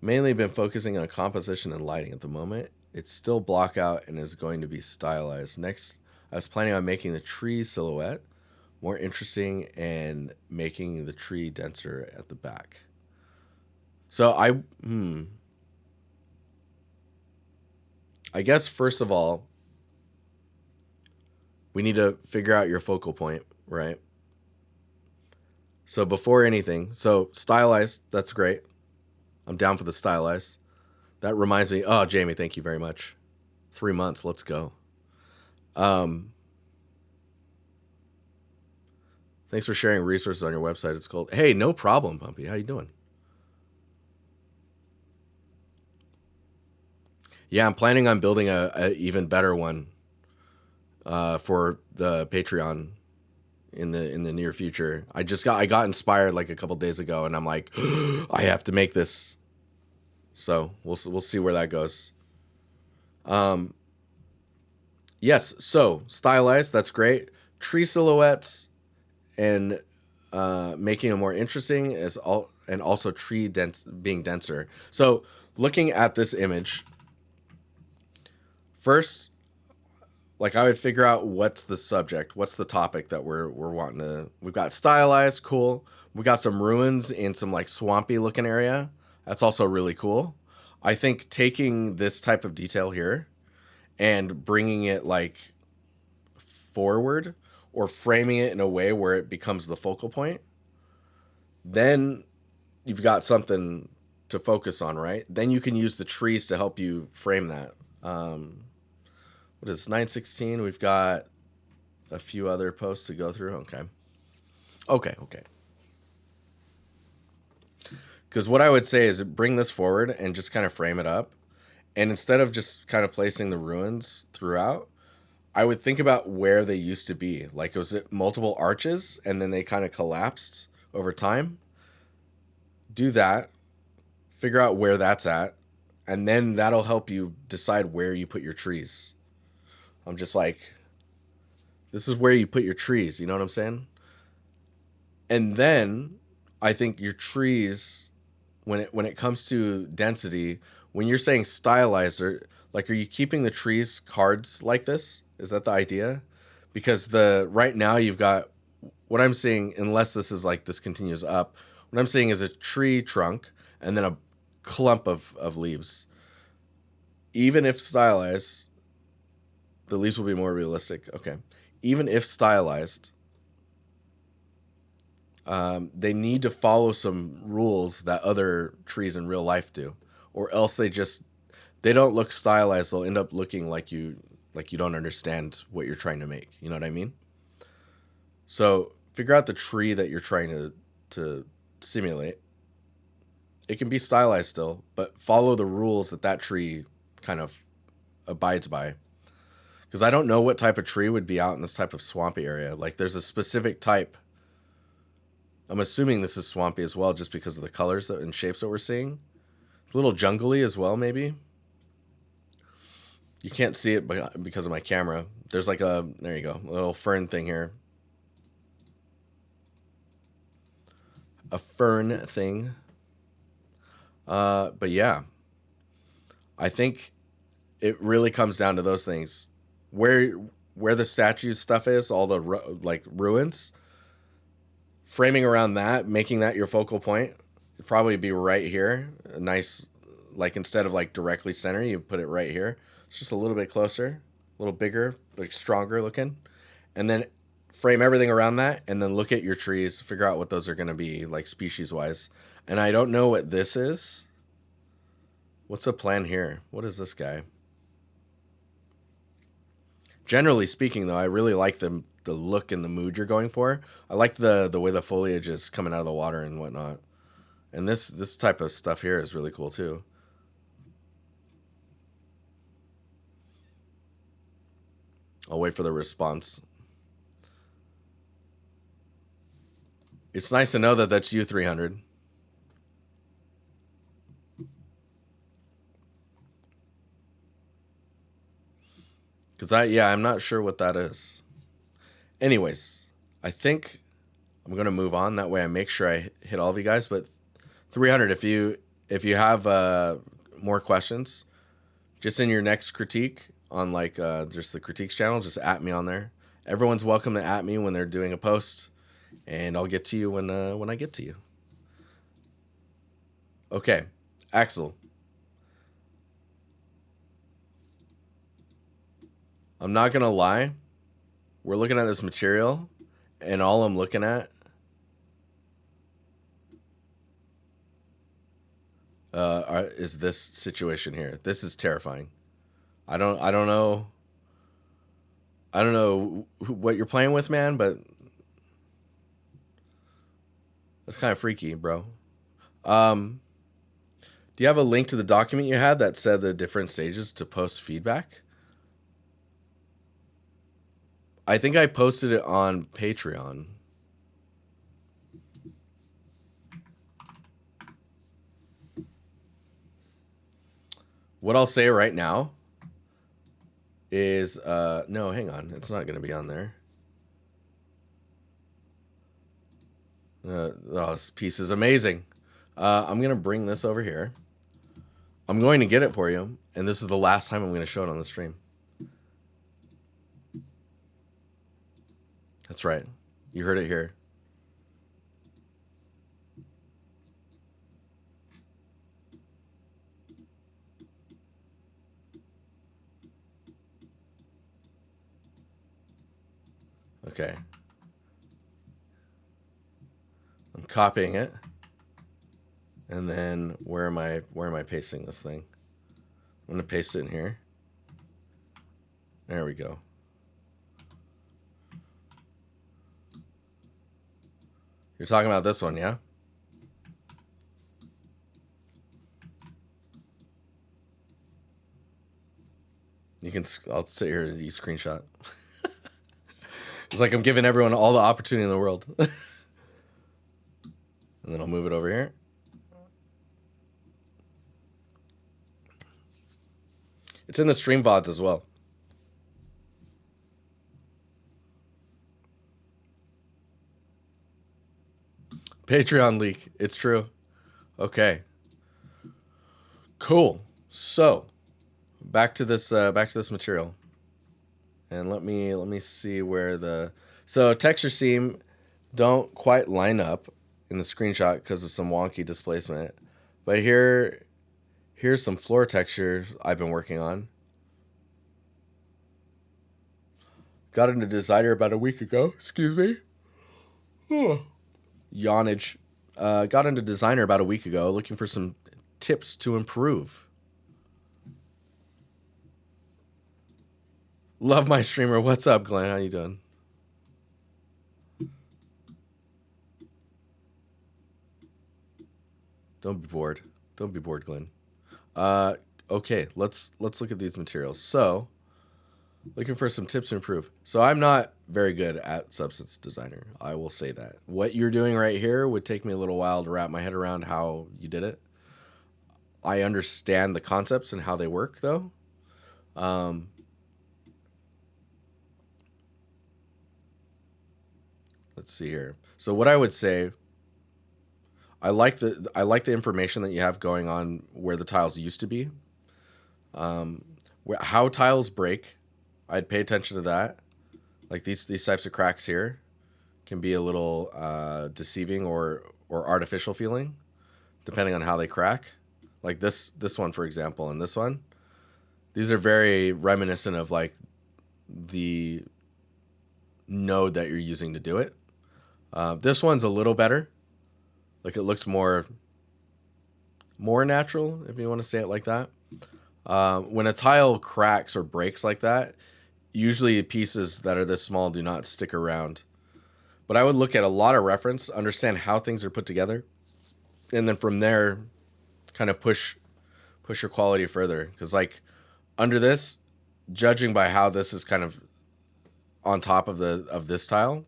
Mainly been focusing on composition and lighting at the moment. It's still block out and is going to be stylized. Next, I was planning on making the tree silhouette more interesting and making the tree denser at the back. So I guess first of all, we need to figure out your focal point, right? So before anything, so stylized, that's great. I'm down for the stylized. That reminds me, oh, Jamie, thank you very much. 3 months, let's go. Thanks for sharing resources on your website. It's called, hey, no problem, Pumpy. How you doing? Yeah, I'm planning on building a even better one. for the Patreon in the near future. I got inspired like a couple days ago, and I'm like, I have to make this. So we'll see where that goes. Yes, so stylized, that's great. Tree silhouettes and making it more interesting is all, and also tree being denser. So looking at this image, first, like I would figure out what's the subject, what's the topic that we're wanting to. We've got stylized, cool. We got some ruins in some like swampy looking area. That's also really cool. I think taking this type of detail here and bringing it like forward or framing it in a way where it becomes the focal point, then you've got something to focus on, right? Then you can use the trees to help you frame that. What is 916? We've got a few other posts to go through. Okay. Because what I would say is bring this forward and just kind of frame it up. And instead of just kind of placing the ruins throughout, I would think about where they used to be. Like, was it multiple arches and then they kind of collapsed over time? Do that. Figure out where that's at. And then that'll help you decide where you put your trees. I'm just like, this is where you put your trees. You know what I'm saying? And then I think your trees, when it comes to density, when you're saying stylized, are you keeping the trees cards like this? Is that the idea? Because right now you've got what I'm seeing, unless this continues up, what I'm seeing is a tree trunk and then a clump of leaves. Even if stylized, the leaves will be more realistic. Okay. Even if stylized, they need to follow some rules that other trees in real life do, or else they don't look stylized. They'll end up looking like you don't understand what you're trying to make. You know what I mean? So figure out the tree that you're trying to simulate. It can be stylized still, but follow the rules that tree kind of abides by. Because I don't know what type of tree would be out in this type of swampy area. Like, there's a specific type. I'm assuming this is swampy as well, just because of the colors and shapes that we're seeing. It's a little jungly as well, maybe. You can't see it because of my camera. There's like there you go, a little fern thing here. A fern thing. But yeah, I think it really comes down to those things. Where the statue stuff is, all the ruins, framing around that, making that your focal point. It'd probably be right here. A nice, like, instead of like directly center, you put it right here. It's just a little bit closer, a little bigger, like stronger looking. And then frame everything around that, and then look at your trees, figure out what those are going to be, like, species wise. And I don't know what this is. What's the plan here? What is this guy? Generally speaking, though, I really like the look and the mood you're going for. I like the way the foliage is coming out of the water and whatnot. And this type of stuff here is really cool too. I'll wait for the response. It's nice to know that that's you, 300. Because I'm not sure what that is. Anyways, I think I'm going to move on. That way I make sure I hit all of you guys. But 300, if you have more questions, just in your next critique on just the critiques channel, just at me on there. Everyone's welcome to at me when they're doing a post, and I'll get to you when I get to you. Okay, Axel. I'm not going to lie. We're looking at this material, and all I'm looking at is this situation here. This is terrifying. I don't know. I don't know what you're playing with, man, but that's kind of freaky, bro. Do you have a link to the document you had that said the different stages to post feedback? I think I posted it on Patreon. What I'll say right now is, no, hang on. It's not going to be on there. Oh, this piece is amazing. I'm going to bring this over here. I'm going to get it for you, and this is the last time I'm going to show it on the stream. That's right. You heard it here. Okay. I'm copying it. And then where am I pasting this thing? I'm going to paste it in here. There we go. You're talking about this one, yeah? You can, I'll sit here and use screenshot. It's like I'm giving everyone all the opportunity in the world. And then I'll move it over here. It's in the stream VODs as well. Patreon leak. It's true. Okay. Cool. So, back to this material. And let me see where the texture seam don't quite line up in the screenshot because of some wonky displacement. But here's some floor texture I've been working on. Got into Designer about a week ago. Excuse me. Yawnage. Got into Designer about a week ago, looking for some tips to improve. Love my streamer. What's up, Glenn? How you doing? Don't be bored. Don't be bored, Glenn. Okay, let's look at these materials. So, looking for some tips to improve. So I'm not very good at Substance Designer. I will say that. What you're doing right here would take me a little while to wrap my head around how you did it. I understand the concepts and how they work, though. Let's see here. So what I would say, I like the information that you have going on where the tiles used to be. How tiles break, I'd pay attention to that. Like these types of cracks here can be a little deceiving or artificial feeling, depending on how they crack. Like this one, for example, and this one. These are very reminiscent of like the node that you're using to do it. This one's a little better. Like it looks more natural, if you want to say it like that. When a tile cracks or breaks like that, usually pieces that are this small do not stick around. But I would look at a lot of reference, understand how things are put together, and then from there, kind of push your quality further. Because like under this, judging by how this is kind of on top of this tile,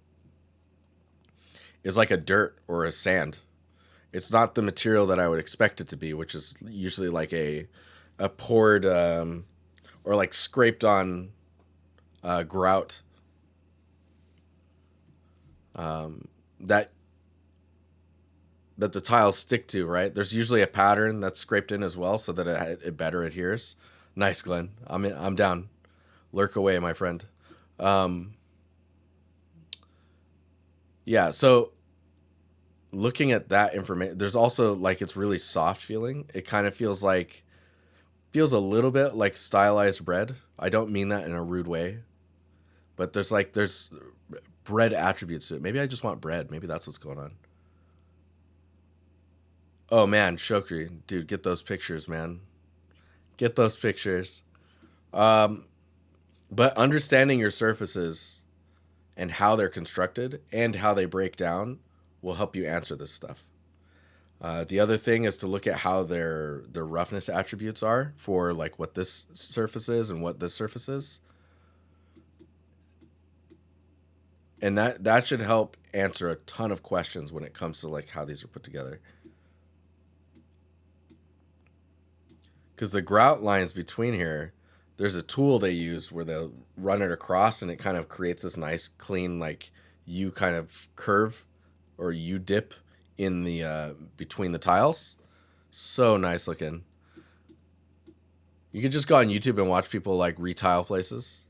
is like a dirt or a sand. It's not the material that I would expect it to be, which is usually like a poured or like scraped on grout that the tiles stick to, right? There's usually a pattern that's scraped in as well so that it better adheres. Nice, Glenn. I'm down. Lurk away, my friend. Yeah, so looking at that information, there's also like it's really soft feeling. It kind of feels a little bit like stylized bread. I don't mean that in a rude way, but there's bread attributes to it. Maybe I just want bread. Maybe that's what's going on. Oh man, Shokri, dude, get those pictures, man. Get those pictures. But understanding your surfaces and how they're constructed and how they break down will help you answer this stuff. The other thing is to look at how their roughness attributes are for like what this surface is and what this surface is. And that should help answer a ton of questions when it comes to like how these are put together. Because the grout lines between here, there's a tool they use where they'll run it across and it kind of creates this nice clean like U kind of curve or U dip in the between the tiles. So nice looking. You could just go on YouTube and watch people like retile places.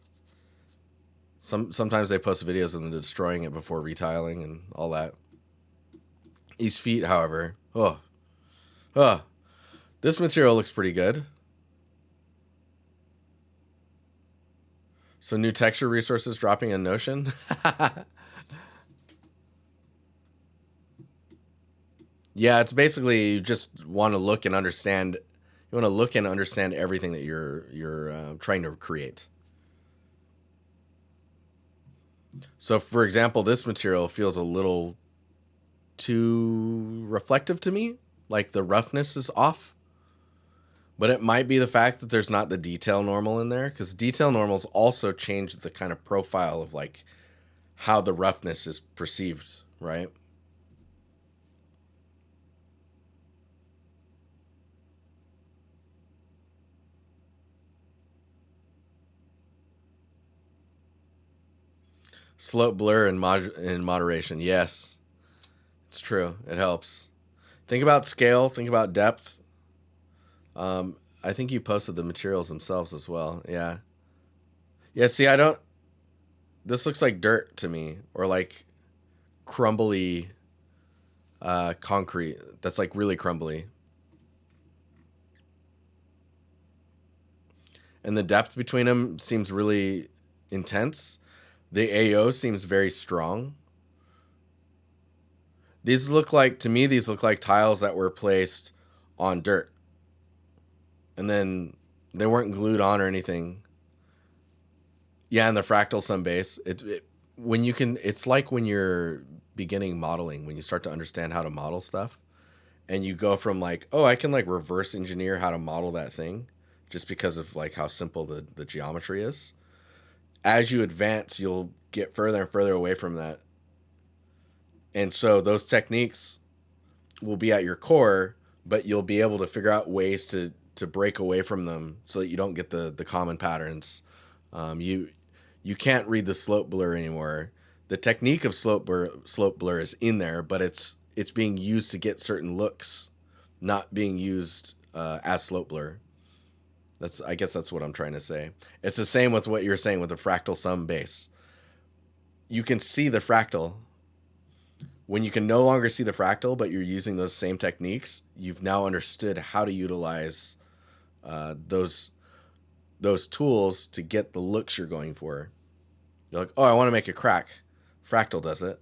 Sometimes they post videos of them destroying it before retiling and all that. These feet, however, this material looks pretty good. So new texture resources dropping in Notion. Yeah, it's basically you just want to look and understand. You want to look and understand everything that you're trying to create. So, for example, this material feels a little too reflective to me. Like the roughness is off. But it might be the fact that there's not the detail normal in there, because detail normals also change the kind of profile of like how the roughness is perceived, right? Slope blur in moderation. Yes, it's true. It helps. Think about scale. Think about depth. I think you posted the materials themselves as well. Yeah. Yeah. See, I don't. This looks like dirt to me, or like crumbly concrete. That's like really crumbly. And the depth between them seems really intense. The AO seems very strong. These look like, to me, these look like tiles that were placed on dirt. And then they weren't glued on or anything. Yeah, and the fractal sun base. When you can, it's like when you're beginning modeling, when you start to understand how to model stuff, and you go from like, oh, I can like reverse engineer how to model that thing, just because of like how simple the geometry is. As you advance, you'll get further and further away from that. And so those techniques will be at your core, but you'll be able to figure out ways to break away from them so that you don't get the common patterns. You can't read the slope blur anymore. The technique of slope blur is in there, but it's being used to get certain looks, not being used as slope blur. I guess that's what I'm trying to say. It's the same with what you're saying with the fractal sum base. You can see the fractal. When you can no longer see the fractal, but you're using those same techniques, you've now understood how to utilize those tools to get the looks you're going for. You're like, oh, I want to make a crack. Fractal does it.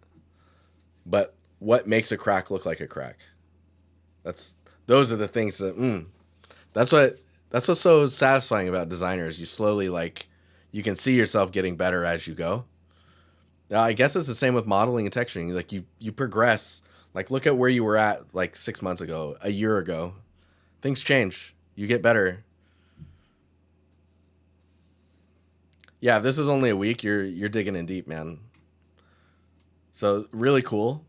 But what makes a crack look like a crack? Those are the things that that's what's so satisfying about designers. You slowly like you can see yourself getting better as you go. I guess it's the same with modeling and texturing. Like you progress. Like look at where you were at like 6 months ago, a year ago. Things change. You get better. Yeah, if this is only a week, you're digging in deep, man. So really cool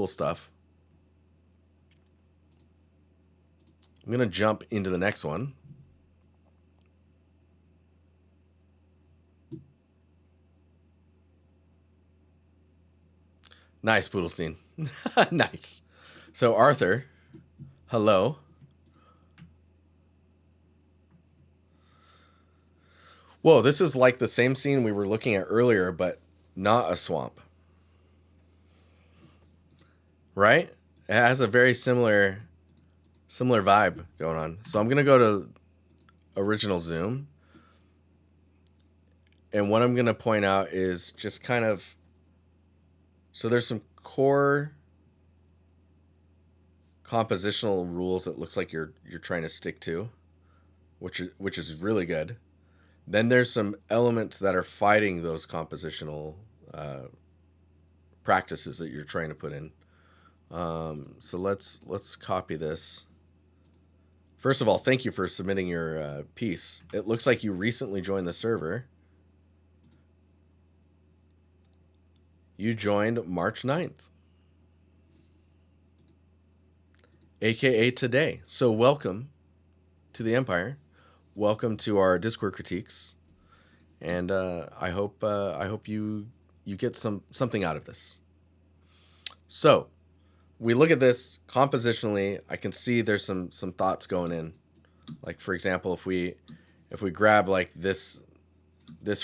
stuff. I'm gonna jump into the next one. Nice, Poodlestein. Nice. So Arthur, hello. Whoa, this is like the same scene we were looking at earlier, but not a swamp. Right? It has a very similar vibe going on. So I'm gonna go to original zoom. And what I'm gonna point out is just kind of so there's some core compositional rules that looks like you're trying to stick to, which is really good. Then there's some elements that are fighting those compositional practices that you're trying to put in. So let's copy this. First of all, thank you for submitting your piece. It looks like you recently joined the server. You joined March 9th, aka today. So welcome to the Empire. Welcome to our Discord critiques, and I hope you get something out of this. So we look at this compositionally. I can see there's some thoughts going in. Like for example, if we grab like this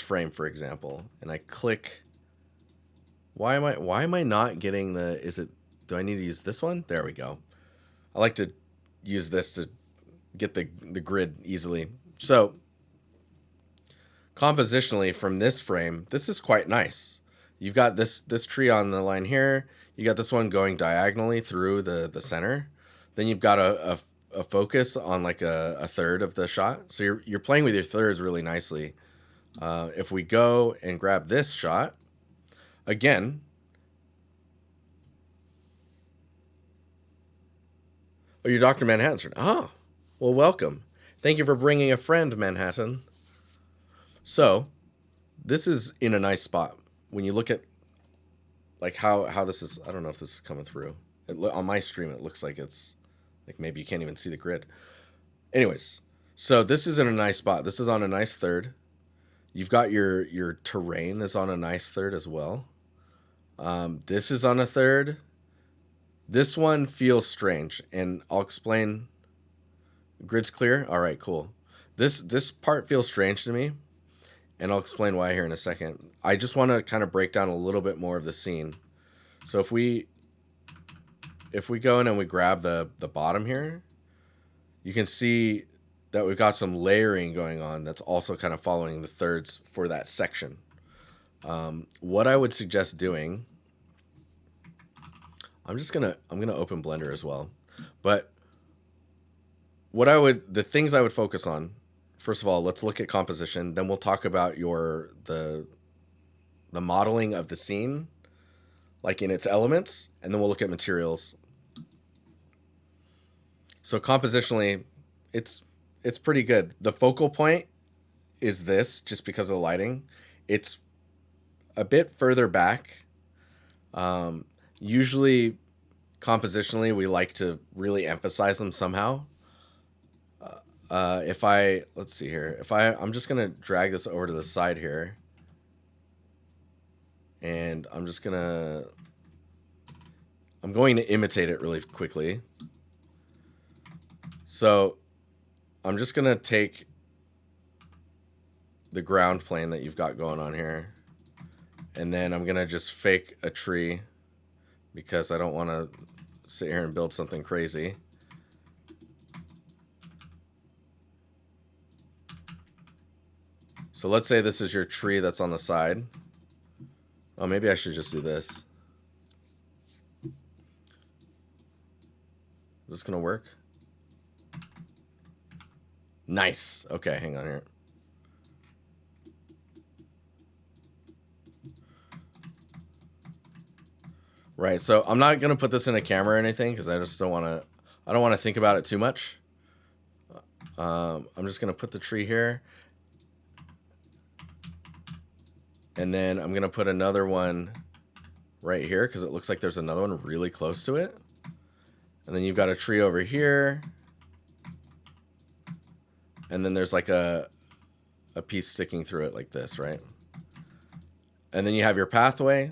frame for example, and I click. Why am I not getting the? Do I need to use this one? There we go. I like to use this to get the grid easily. So compositionally from this frame, this is quite nice. You've got this tree on the line here. You got this one going diagonally through the center. Then you've got a focus on like a third of the shot. So you're playing with your thirds really nicely. If we go and grab this shot, again, oh, you're Dr. Manhattan. Oh, well, welcome. Thank you for bringing a friend, Manhattan. So, this is in a nice spot. When you look at like how this is, I don't know if this is coming through. On my stream, it looks like it's like maybe you can't even see the grid. Anyways, so this is in a nice spot. This is on a nice third. You've got your terrain is on a nice third as well. This is on a third. This one feels strange, and I'll explain. Grid's clear? All right, cool. This part feels strange to me, and I'll explain why here in a second. I just want to kind of break down a little bit more of the scene. So if we go in and we grab the bottom here, you can see that we've got some layering going on that's also kind of following the thirds for that section. What I would suggest doing, I'm gonna open Blender as well, but the things I would focus on, first of all, let's look at composition. Then we'll talk about the modeling of the scene, like in its elements, and then we'll look at materials. So compositionally, it's pretty good. The focal point is this, just because of the lighting. It's a bit further back. Usually, compositionally, we like to really emphasize them somehow. Let's see here. I'm just gonna drag this over to the side here, and I'm going to imitate it really quickly. So I'm just gonna take the ground plane that you've got going on here, and then I'm gonna just fake a tree because I don't want to sit here and build something crazy. So let's say this is your tree that's on the side. Oh, maybe I should just do this. Is this gonna work? Nice. Okay, hang on here. Right, so I'm not gonna put this in a camera or anything because I just don't want to think about it too much. I'm just gonna put the tree here, and then I'm gonna put another one right here because it looks like there's another one really close to it. And then you've got a tree over here, and then there's like a piece sticking through it like this, right? And then you have your pathway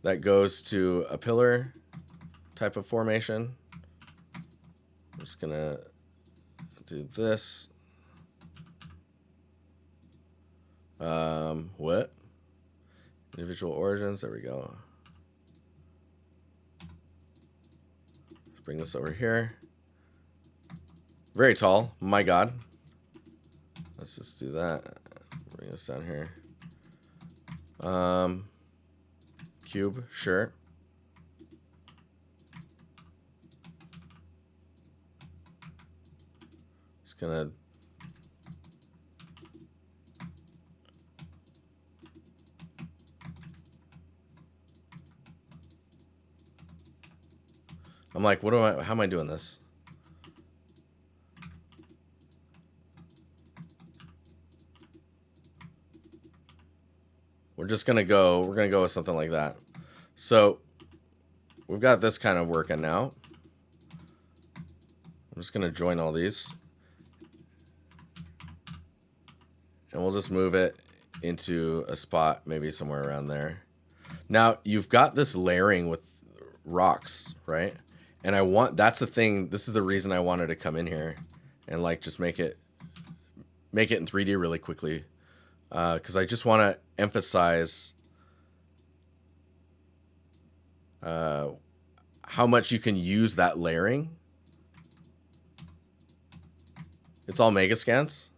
that goes to a pillar type of formation. I'm just gonna do this. What? Individual origins, there we go. Let's bring this over here. Very tall, my God. Let's just do that. Bring this down here. Cube, sure. Just gonna I'm like, how am I doing this? we're gonna go with something like that. So we've got this kind of working now. I'm just gonna join all these. And we'll just move it into a spot, maybe somewhere around there. Now, you've got this layering with rocks, right? And that's the thing, this is the reason I wanted to come in here and like just make it in 3D really quickly. Because I just want to emphasize how much you can use that layering. It's all Megascans.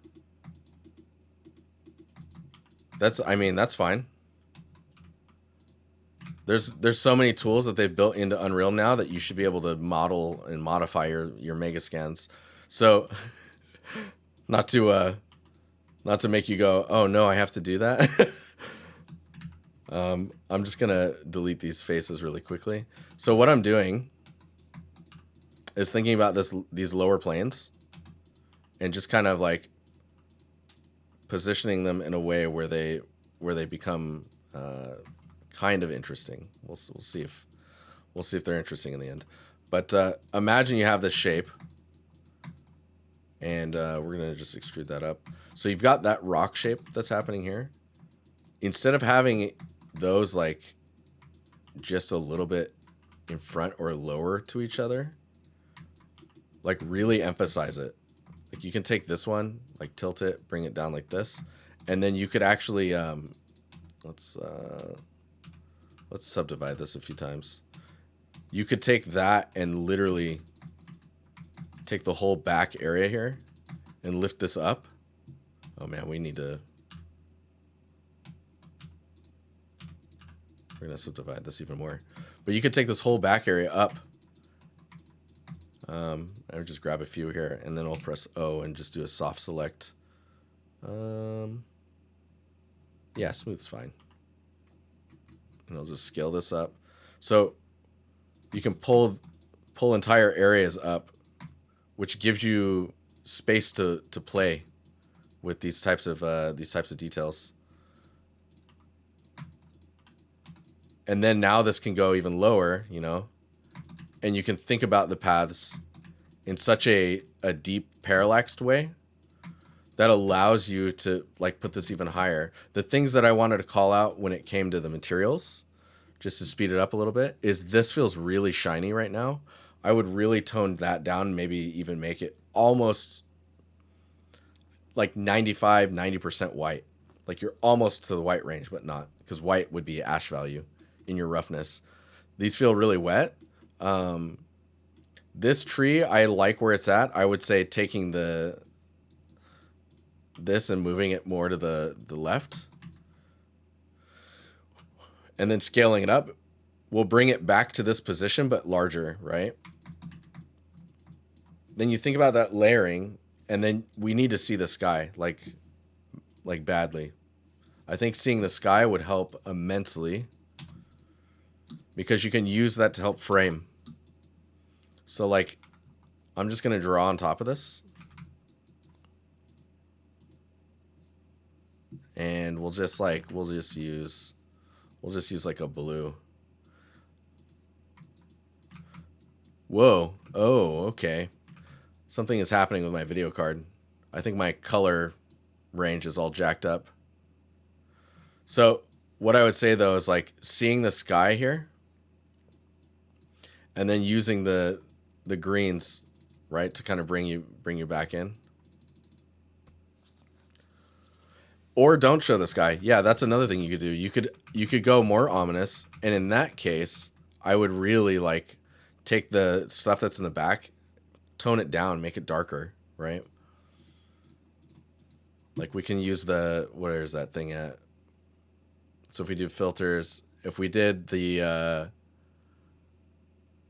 That's fine. There's so many tools that they've built into Unreal now that you should be able to model and modify your Megascans. So not to make you go, oh no, I have to do that. I'm just gonna delete these faces really quickly. So what I'm doing is thinking about these lower planes and just kind of like positioning them in a way where they become kind of interesting. We'll see if they're interesting in the end. But imagine you have this shape, and we're gonna just extrude that up. So you've got that rock shape that's happening here. Instead of having those like just a little bit in front or lower to each other, like really emphasize it. Like you can take this one, like tilt it, bring it down like this, and then you could actually let's subdivide this a few times. You could take that and literally take the whole back area here and lift this up. Oh man, we're gonna subdivide this even more. But you could take this whole back area up. I would just grab a few here, and then I'll press O and just do a soft select. Yeah, smooth's fine. And I'll just scale this up. So you can pull entire areas up, which gives you space to play with these types of details. And then now this can go even lower, you know, and you can think about the paths in such a deep parallaxed way that allows you to like put this even higher. The things that I wanted to call out when it came to the materials, just to speed it up a little bit, is this feels really shiny right now. I would really tone that down, maybe even make it almost like 90% white. Like you're almost to the white range, but not, because white would be ash value in your roughness. These feel really wet. This tree, I like where it's at. I would say taking this and moving it more to the left, and then scaling it up, we'll bring it back to this position, but larger, right? Then you think about that layering, and then we need to see the sky, like badly. I think seeing the sky would help immensely, because you can use that to help frame. So like, I'm just gonna draw on top of this, and we'll just use like a blue. Whoa. Oh, okay. Something is happening with my video card. I think my color range is all jacked up. So what I would say though is like seeing the sky here, and then using the greens, right, to kind of bring you back in. Or don't show the sky. Yeah, that's another thing you could do. You could go more ominous, and in that case, I would really like take the stuff that's in the back, tone it down, make it darker, right? Like we can use where is that thing at? So if we do filters, if we did the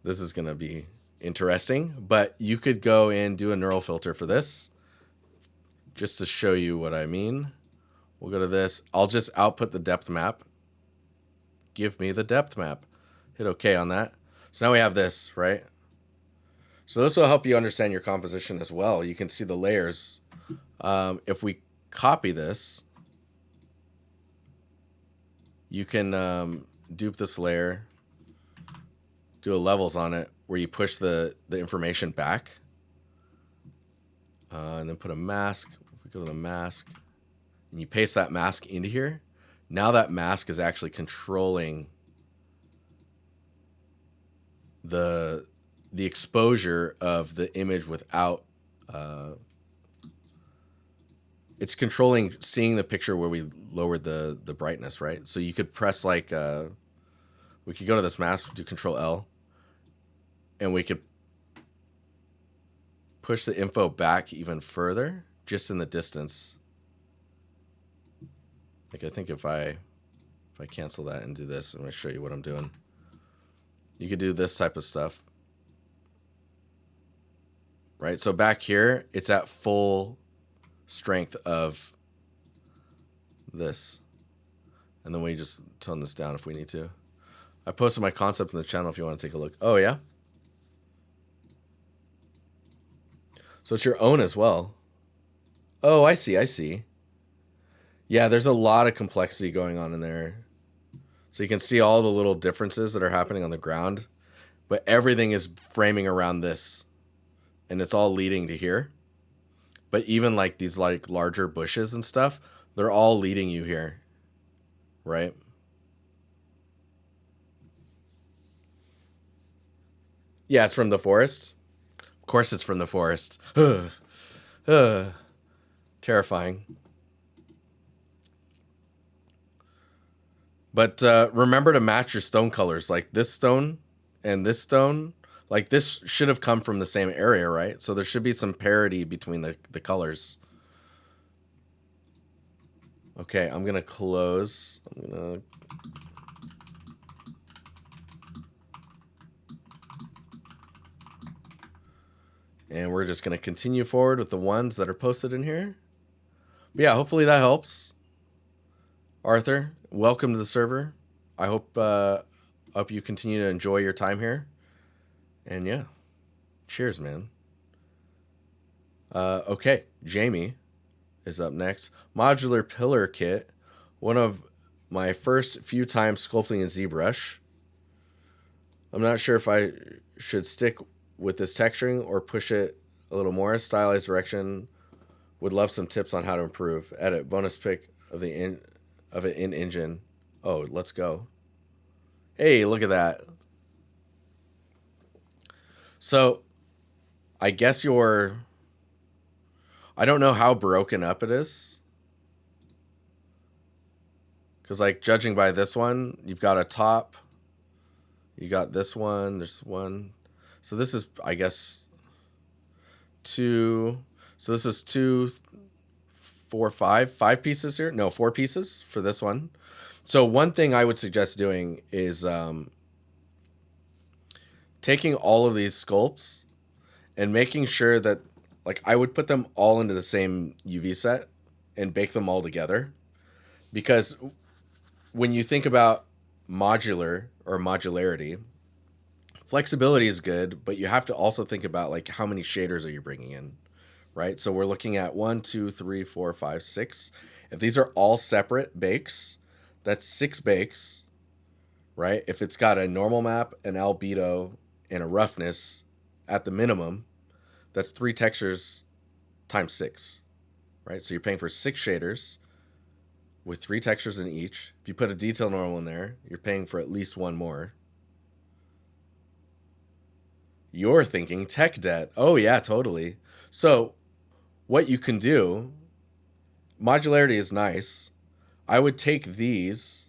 this is gonna be interesting, but you could go and do a neural filter for this, just to show you what I mean. We'll go to this. I'll just output the depth map. Give me the depth map. Hit OK on that. So now we have this, right? So this will help you understand your composition as well. You can see the layers. If we copy this, you can dupe this layer, do a levels on it where you push the information back, and then put a mask. If we go to the mask and you paste that mask into here, now that mask is actually controlling the exposure of the image without it's controlling seeing the picture where we lowered the brightness, right? So you could press like we could go to this mask, do Control L, and we could push the info back even further just in the distance. Like I think if I cancel that and do this, I'm going to show you what I'm doing. You could do this type of stuff. Right? So back here, it's at full strength of this. And then we just tone this down if we need to. I posted my concept in the channel if you want to take a look. Oh, yeah? So it's your own as well. Oh, I see, I see. Yeah, there's a lot of complexity going on in there. So you can see all the little differences that are happening on the ground. But everything is framing around this. And it's all leading to here. But even like these like larger bushes and stuff, they're all leading you here. Right? Yeah, it's from the forest. Of course it's from the forest. Terrifying. But remember to match your stone colors. Like this stone and this stone, like this should have come from the same area, right? So there should be some parity between the colors. Okay, I'm going to close. I'm going to... And we're just going to continue forward with the ones that are posted in here. But yeah, hopefully that helps. Arthur, welcome to the server. I hope you continue to enjoy your time here. And yeah, cheers, man. Okay, Jamie is up next. Modular pillar kit. One of my first few times sculpting in ZBrush. I'm not sure if I should stick with this texturing or push it a little more. Stylized direction. Would love some tips on how to improve. Edit. Bonus pick of it in engine. Oh, let's go. Hey, look at that. So, I guess I don't know how broken up it is. Because, like, judging by this one, you've got a top. You got this one. There's one. So, this is, I guess, 2. So, this is 2, 4, 5. 5 pieces here. No, 4 pieces for this one. So, one thing I would suggest doing is taking all of these sculpts and making sure that, like, I would put them all into the same UV set and bake them all together. Because when you think about modular or modularity, flexibility is good, but you have to also think about, like, how many shaders are you bringing in, right? So we're looking at 1, 2, 3, 4, 5, 6. If these are all separate bakes, that's 6 bakes, right? If it's got a normal map, an albedo, and a roughness at the minimum, that's 3 textures times 6, right? So you're paying for 6 shaders with 3 textures in each. If you put a detail normal in there, you're paying for at least 1 more. You're thinking tech debt. Oh yeah, totally. So what you can do, modularity is nice. I would take these,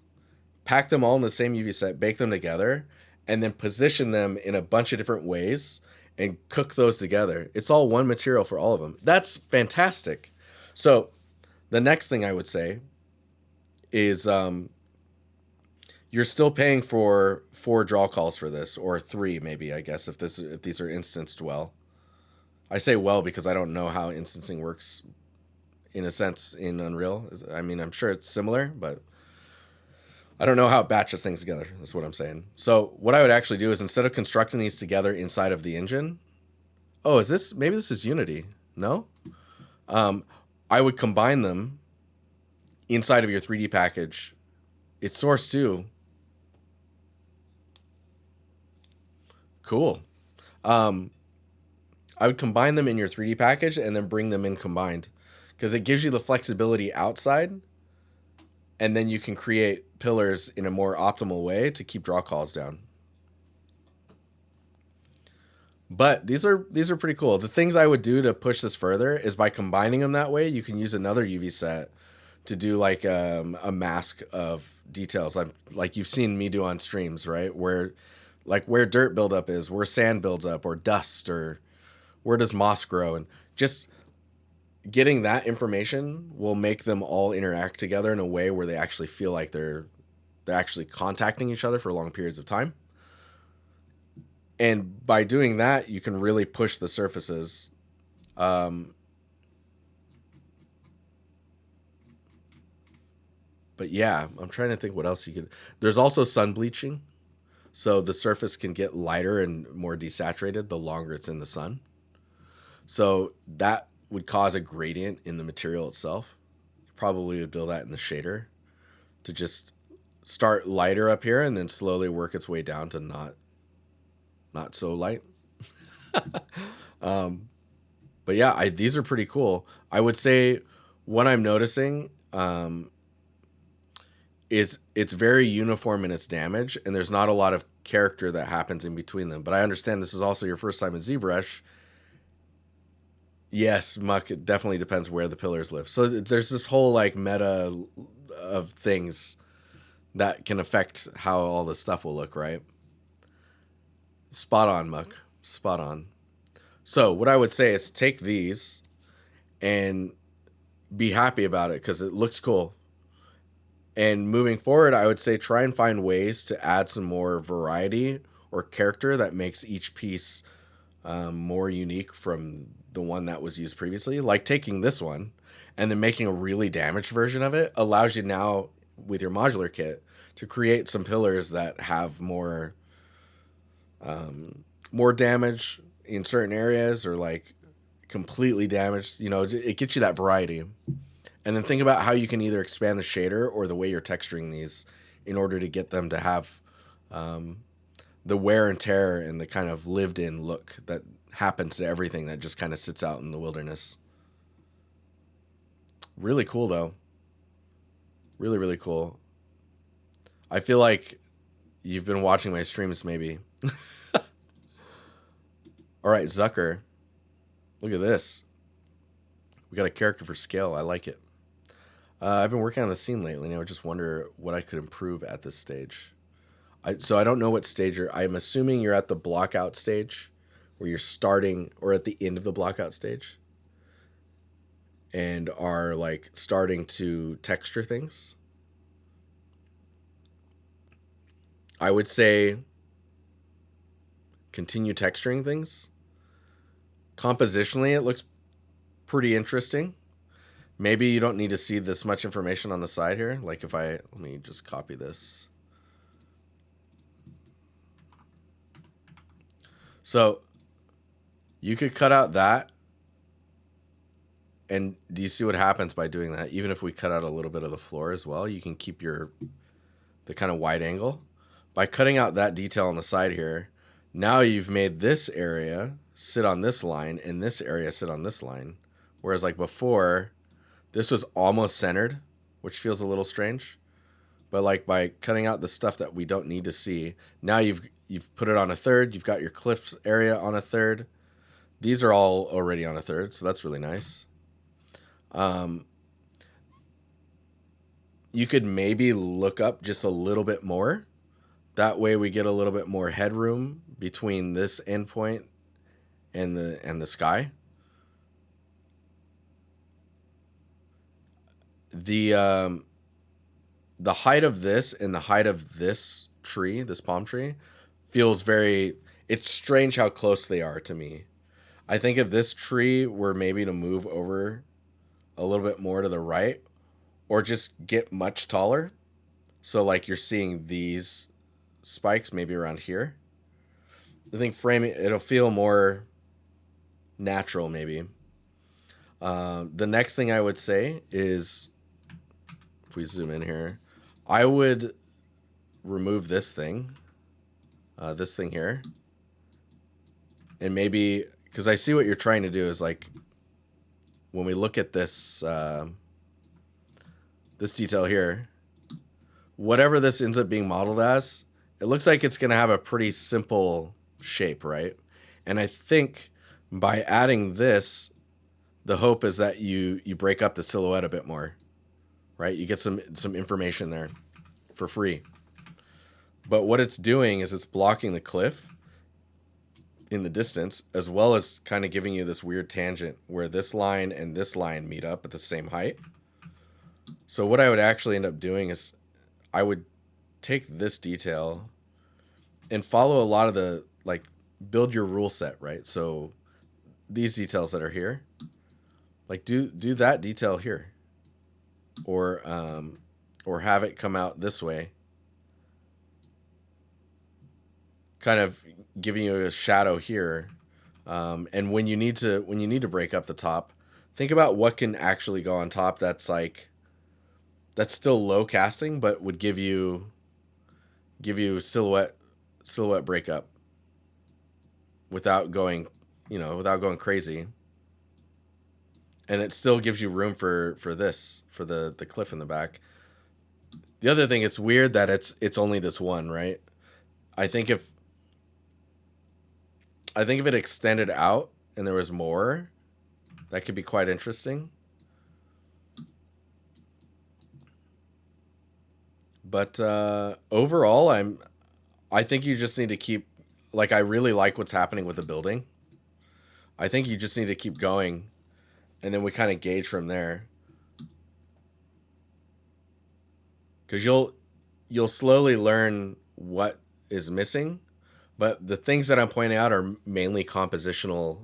pack them all in the same UV set, bake them together, and then position them in a bunch of different ways and cook those together. It's all one material for all of them. That's fantastic. So the next thing I would say is you're still paying for 4 draw calls for this, or 3 maybe, I guess, if these are instanced well. I say well because I don't know how instancing works in a sense in Unreal. I mean, I'm sure it's similar, but I don't know how it batches things together. That's what I'm saying. So what I would actually do is, instead of constructing these together inside of the engine, oh, maybe this is Unity? No? I would combine them inside of your 3D package It's source too. Cool. Um, I would combine them in your 3D package and then bring them in combined because it gives you the flexibility outside, and then you can create pillars in a more optimal way to keep draw calls down. But these are pretty cool. The things I would do to push this further is by combining them that way, you can use another UV set to do like a mask of details, like you've seen me do on streams, right? Where dirt buildup is, where sand builds up, or dust, or where does moss grow, and just getting that information will make them all interact together in a way where they actually feel like they're actually contacting each other for long periods of time. And by doing that, you can really push the surfaces. Um, but yeah, I'm trying to think what else you could. There's also sun bleaching, so the surface can get lighter and more desaturated the longer it's in the sun. So that would cause a gradient in the material itself. Probably would build that in the shader to just start lighter up here and then slowly work its way down to not so light. Um, but yeah, these are pretty cool. I would say what I'm noticing is it's very uniform in its damage, and there's not a lot of character that happens in between them. But I understand this is also your first time in ZBrush. Yes, Muck, it definitely depends where the pillars live. So there's this whole like meta of things that can affect how all this stuff will look, right? Spot on, Muck. Spot on. So what I would say is take these and be happy about it because it looks cool. And moving forward, I would say try and find ways to add some more variety or character that makes each piece more unique from the one that was used previously. Like taking this one and then making a really damaged version of it allows you now with your modular kit to create some pillars that have more damage in certain areas or like completely damaged. You know, it gets you that variety. And then think about how you can either expand the shader or the way you're texturing these in order to get them to have the wear and tear and the kind of lived in look that happens to everything that just kind of sits out in the wilderness. Really cool, though. Really, really cool. I feel like you've been watching my streams, maybe. All right, Zucker. Look at this. We got a character for scale. I like it. I've been working on the scene lately, and I just wonder what I could improve at this stage. So I don't know what stage you're. I'm assuming you're at the blockout stage, where you're starting, or at the end of the blockout stage, and are like starting to texture things. I would say continue texturing things. Compositionally, it looks pretty interesting. Maybe you don't need to see this much information on the side here. Like if let me just copy this. So you could cut out that. And do you see what happens by doing that? Even if we cut out a little bit of the floor as well, you can keep the kind of wide angle. By cutting out that detail on the side here, now you've made this area sit on this line and this area sit on this line. Whereas like before, this was almost centered, which feels a little strange. But like by cutting out the stuff that we don't need to see, now you've put it on a third. You've got your cliffs area on a third. These are all already on a third, so that's really nice. You could maybe look up just a little bit more. That way we get a little bit more headroom between this endpoint and the sky. The height of this and the height of this tree, this palm tree, feels very. It's strange how close they are to me. I think if this tree were maybe to move over a little bit more to the right, or just get much taller, so like you're seeing these spikes maybe around here. I think framing it'll feel more natural maybe. The next thing I would say is, if we zoom in here, I would remove this thing here, and maybe, because I see what you're trying to do is like, when we look at this this detail here, whatever this ends up being modeled as, it looks like it's going to have a pretty simple shape, right? And I think by adding this, the hope is that you break up the silhouette a bit more, right? You get some information there for free. But what it's doing is it's blocking the cliff in the distance, as well as kind of giving you this weird tangent where this line and this line meet up at the same height. So what I would actually end up doing is I would take this detail and follow a lot of the, like, build your rule set, right? So these details that are here, like do that detail here, or have it come out this way, kind of giving you a shadow here. And when you need to break up the top, think about what can actually go on top that's still low casting, but would give you silhouette breakup without going crazy. And it still gives you room for the cliff in the back. The other thing, it's weird that it's only this one, right? I think if it extended out and there was more, that could be quite interesting. But overall, I think you just need to keep, like, I really like what's happening with the building. I think you just need to keep going, and then we kind of gauge from there. Because you'll slowly learn what is missing, but the things that I'm pointing out are mainly compositional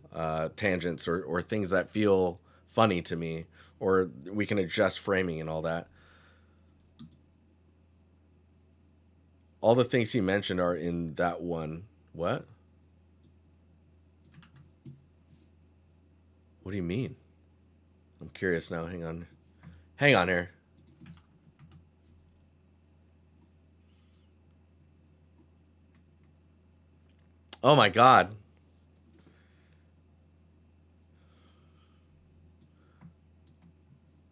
tangents or things that feel funny to me, or we can adjust framing and all that. All the things he mentioned are in that one. What? What do you mean? I'm curious now. Hang on here. Oh my God.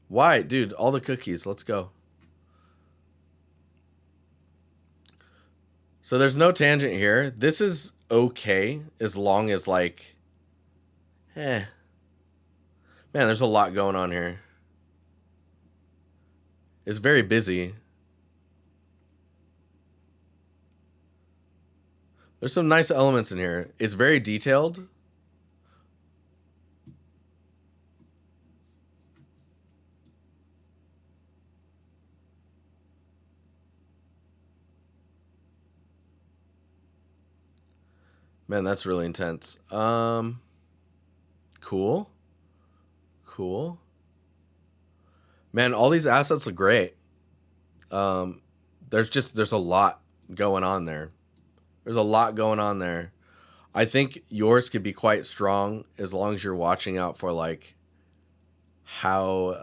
Why? Dude, all the cookies. Let's go. So there's no tangent here. This is okay as long as, like, man, there's a lot going on here. It's very busy. There's some nice elements in here. It's very detailed. Man, that's really intense. Cool. Man, all these assets look great. There's a lot going on there. I think yours could be quite strong as long as you're watching out for, like, how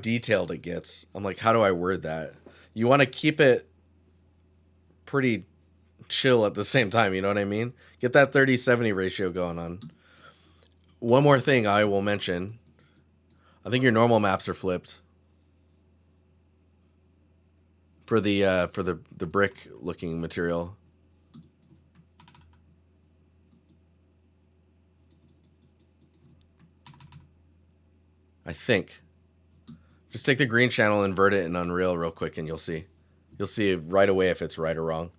detailed it gets. I'm like, how do I word that? You want to keep it pretty chill at the same time, you know what I mean? Get that 30-70 ratio going on. One more thing I will mention. I think your normal maps are flipped for the brick looking material. I think. Just take the green channel, invert it in Unreal real quick, and you'll see. You'll see right away if it's right or wrong.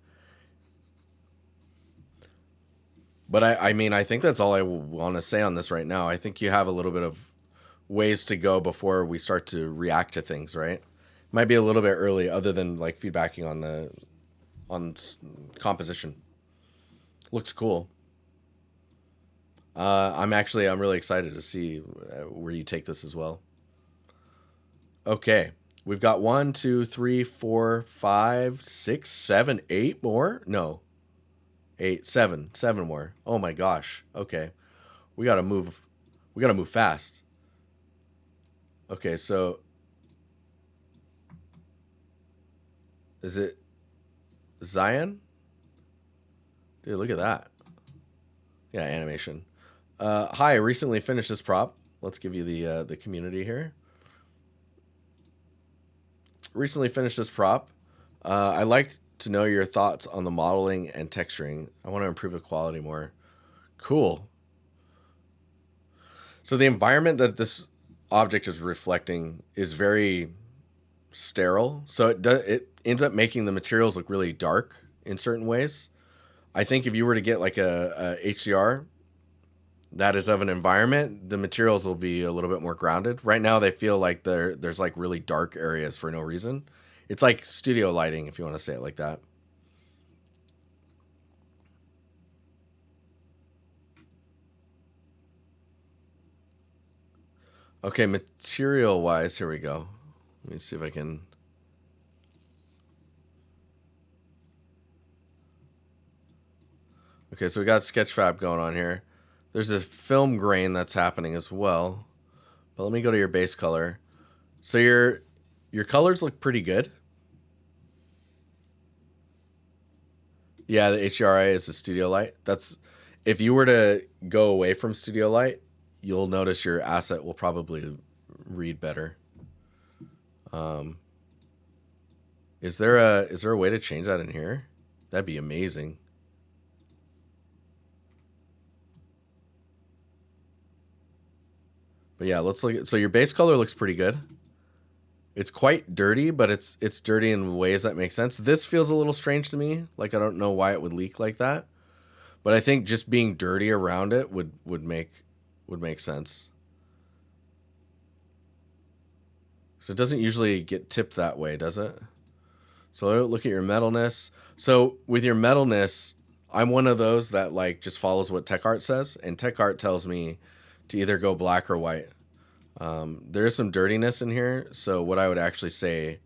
But I mean, I think that's all I want to say on this right now. I think you have a little bit of ways to go before we start to react to things, right? Might be a little bit early, other than, like, feedbacking on composition. Looks cool. I'm really excited to see where you take this as well. Okay, we've got 1, 2, 3, 4, 5, 6, 7, 8 more. No, 8, 7 more. Oh my gosh. Okay, we gotta move. We gotta move fast. Okay, so Is it Zion? Dude, look at that. Yeah, animation. Hi, I recently finished this prop. Let's give you the community here. Recently finished this prop. I'd like to know your thoughts on the modeling and texturing. I want to improve the quality more. Cool. So the environment that this object is reflecting is very sterile. So it ends up making the materials look really dark in certain ways. I think if you were to get like a HDR that is of an environment, the materials will be a little bit more grounded. Right now, they feel like there's like really dark areas for no reason. It's like studio lighting, if you want to say it like that. Okay, material-wise, here we go. Let me see if I can... Okay, so we got Sketchfab going on here. There's this film grain that's happening as well. But let me go to your base color. So your colors look pretty good. Yeah, the HDRI is the studio light. That's if you were to go away from studio light, you'll notice your asset will probably read better. Is there a way to change that in here? That'd be amazing. But yeah, let's look at, so your base color looks pretty good. It's quite dirty, but it's dirty in ways that make sense. This feels a little strange to me. Like I don't know why it would leak like that. But I think just being dirty around it would make sense. So it doesn't usually get tipped that way, does it? So look at your metalness. So with your metalness, I'm one of those that like just follows what TechArt says, and TechArt tells me to either go black or white. There is some dirtiness in here, so what I would actually say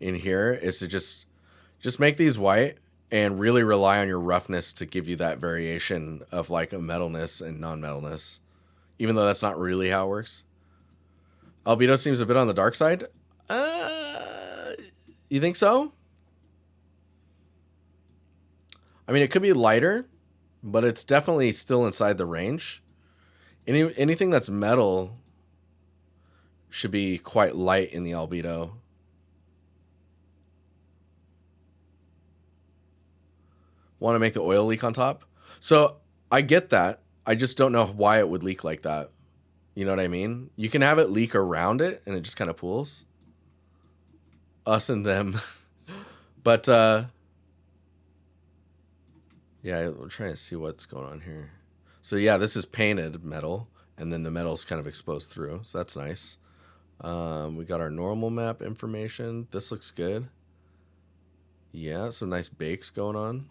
in here is to just make these white and really rely on your roughness to give you that variation of like a metalness and non-metalness, even though that's not really how it works. Albedo seems a bit on the dark side. You think so? I mean, it could be lighter, but it's definitely still inside the range. Anything that's metal should be quite light in the albedo. Want to make the oil leak on top? So I get that. I just don't know why it would leak like that. You know what I mean? You can have it leak around it and it just kind of pools. Us and them. But yeah, we're trying to see what's going on here. So yeah, this is painted metal, and then the metal's kind of exposed through. So that's nice. We got our normal map information. This looks good. Yeah, some nice bakes going on.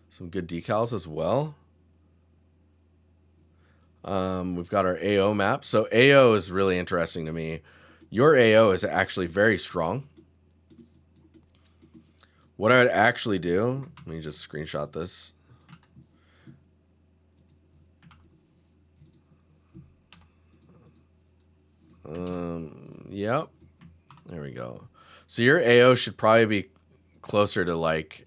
Some good decals as well. We've got our AO map. So AO is really interesting to me. Your AO is actually very strong. What I would actually do, let me just screenshot this. Yep. There we go. So your AO should probably be closer to like,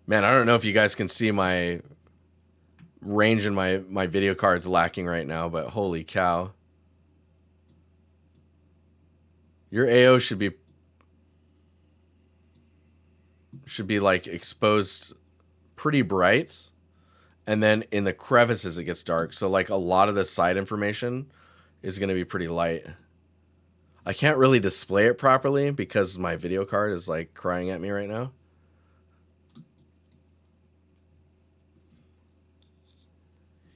man, I don't know if you guys can see my range in my video card's lacking right now, but holy cow. Your AO should be like exposed pretty bright, and then in the crevices it gets dark. So like a lot of the side information is going to be pretty light. I can't really display it properly because my video card is like crying at me right now.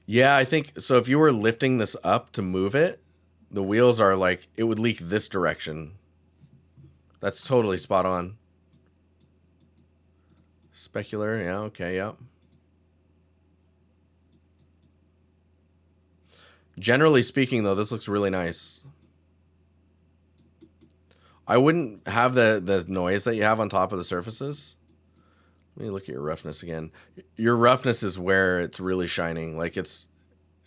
Yeah, I think so. If you were lifting this up to move it, the wheels are like, it would leak this direction. That's totally spot on. Specular, yeah, okay, yeah. Generally speaking, though, this looks really nice. I wouldn't have the noise that you have on top of the surfaces. Let me look at your roughness again. Your roughness is where it's really shining. Like it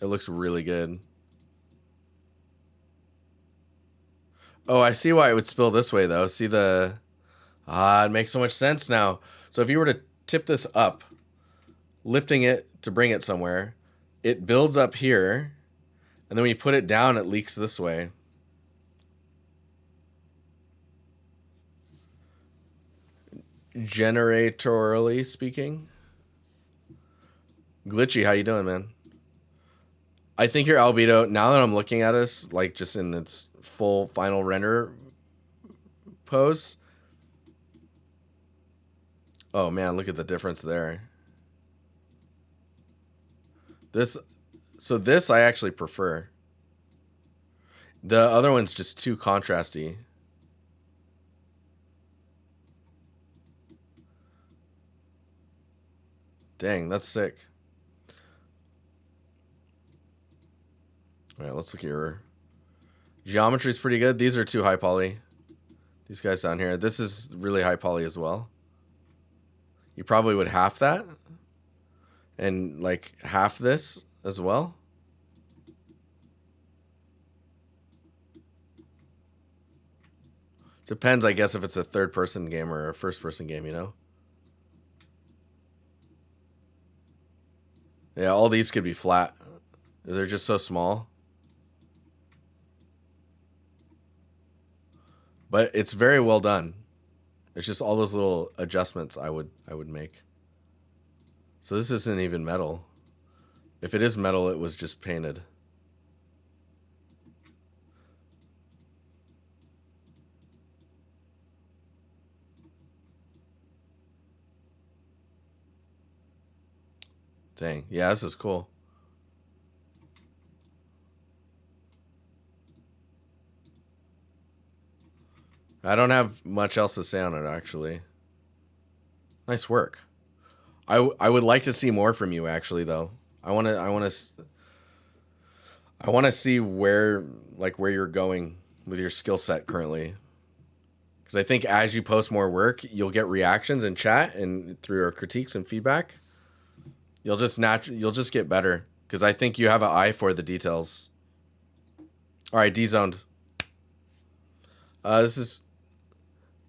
looks really good. Oh, I see why it would spill this way though. See the Ah, it makes so much sense now. So if you were to tip this up, lifting it to bring it somewhere, it builds up here, and then when you put it down, it leaks this way. Generatorily speaking. Glitchy, how you doing, man? I think your albedo, now that I'm looking at us, like just in its full final render pose. Oh man, look at the difference there. This I actually prefer. The other one's just too contrasty. Dang, that's sick. All right, let's look at your geometry's pretty good. These are too high poly. These guys down here. This is really high poly as well. You probably would half that. And like half this as well. Depends, I guess, if it's a third person game or a first person game, you know? Yeah, all these could be flat. They're just so small. But it's very well done. It's just all those little adjustments I would make. So this isn't even metal. If it is metal, it was just painted. Dang. Yeah, this is cool. I don't have much else to say on it, actually. Nice work. I would like to see more from you, actually, though. I want to see where you're going with your skill set currently. Because I think as you post more work, you'll get reactions in chat and through your critiques and feedback. You'll just get better. Because I think you have an eye for the details. All right, D-zoned. This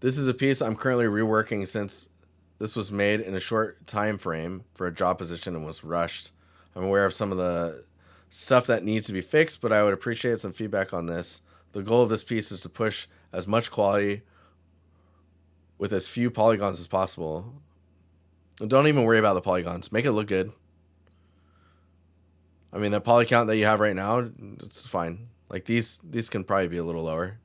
is a piece I'm currently reworking since this was made in a short time frame for a job position and was rushed. I'm aware of some of the stuff that needs to be fixed, but I would appreciate some feedback on this. The goal of this piece is to push as much quality with as few polygons as possible. And don't even worry about the polygons. Make it look good. I mean, the poly count that you have right now, it's fine. Like these can probably be a little lower.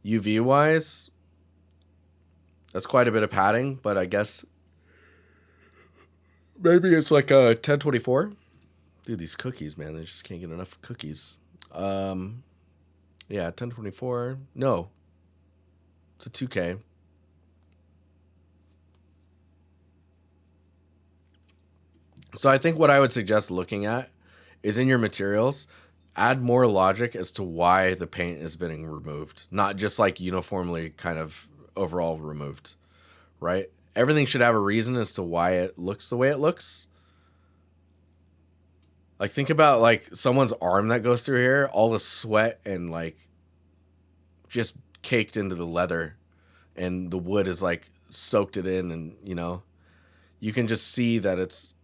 UV wise, that's quite a bit of padding, but I guess maybe it's like a 1024. Dude, these cookies, man, they just can't get enough cookies. Yeah, 1024. No, it's a 2K. So I think what I would suggest looking at is in your materials, add more logic as to why the paint is being removed, not just like uniformly kind of overall removed, right? Everything should have a reason as to why it looks the way it looks. Like think about like someone's arm that goes through here, all the sweat and like just caked into the leather, and the wood is like soaked it in, and you know, you can just see that it's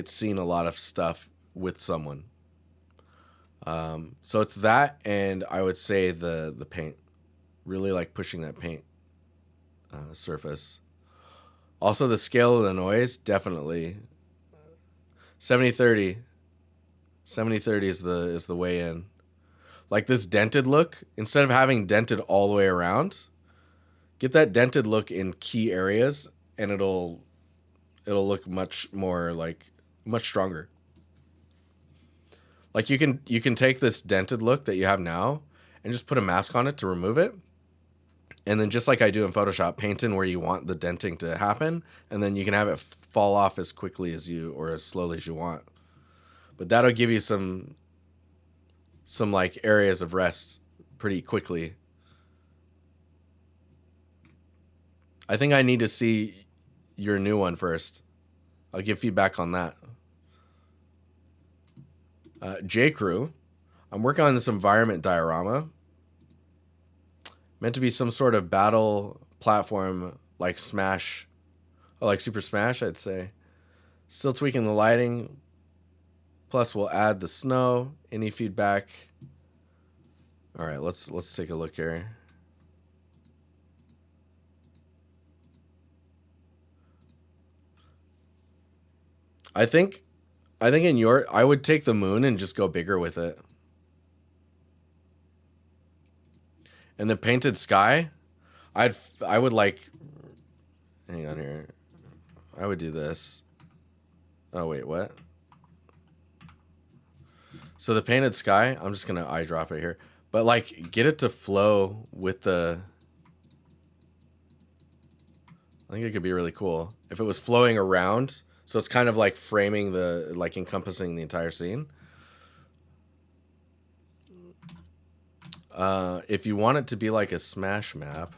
seen a lot of stuff with someone. So it's that, and I would say the paint, really like pushing that paint surface. Also the scale of the noise, definitely 70-30. 70-30 is the way in. Like this dented look, instead of having dented all the way around, get that dented look in key areas, and it'll look much more like much stronger. Like you can take this dented look that you have now and just put a mask on it to remove it. And then just like I do in Photoshop, paint in where you want the denting to happen, and then you can have it fall off as quickly as you or as slowly as you want. But that'll give you some like areas of rest pretty quickly. I think I need to see your new one first. I'll give feedback on that. J. Crew, I'm working on this environment diorama. Meant to be some sort of battle platform like Smash, or like Super Smash, I'd say. Still tweaking the lighting. Plus, we'll add the snow. Any feedback? All right, let's take a look here. I think I would take the moon and just go bigger with it. And the painted sky, I would like, hang on here. I would do this. Oh wait, what? So the painted sky, I'm just gonna eyedrop it here. But like get it to flow with the, I think it could be really cool. If it was flowing around, so it's kind of like framing the, like encompassing the entire scene. If you want it to be like a Smash map,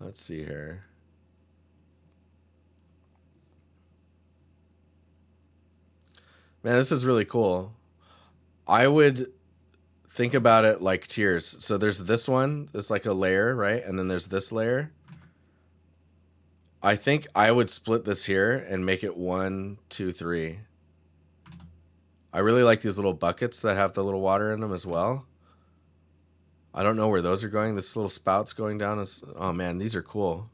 let's see here. Man, this is really cool. I would think about it like tiers. So there's this one, it's like a layer, right? And then there's this layer. I think I would split this here and make it 1, 2, 3. I really like these little buckets that have the little water in them as well. I don't know where those are going. This little spout's going down. Oh man, these are cool.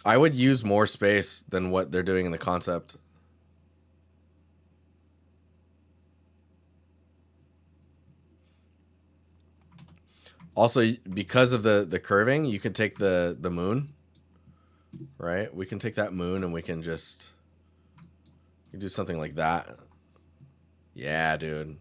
I would use more space than what they're doing in the concept. Also, because of the curving, you can take the moon, right? We can take that moon and we can just do something like that. Yeah, dude.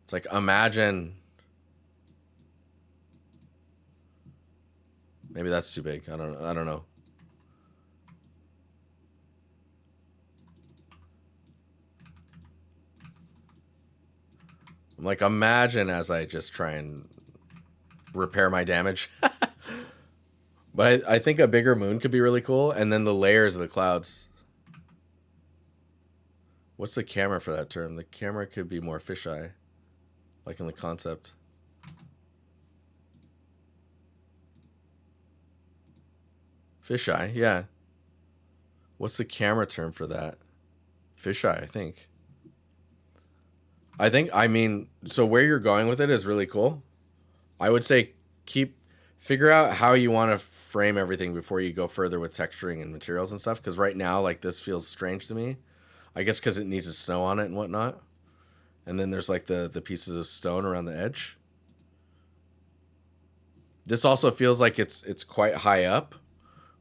It's like, imagine. Maybe that's too big. I don't know. I'm like, imagine as I just try and repair my damage. But I think a bigger moon could be really cool. And then the layers of the clouds. What's the camera for that term? The camera could be more fisheye, like in the concept. Fisheye, yeah. What's the camera term for that? Fisheye, I think. I mean, so where you're going with it is really cool. I would say figure out how you want to frame everything before you go further with texturing and materials and stuff. Because right now, like, this feels strange to me. I guess because it needs the snow on it and whatnot. And then there's like the pieces of stone around the edge. This also feels like it's quite high up,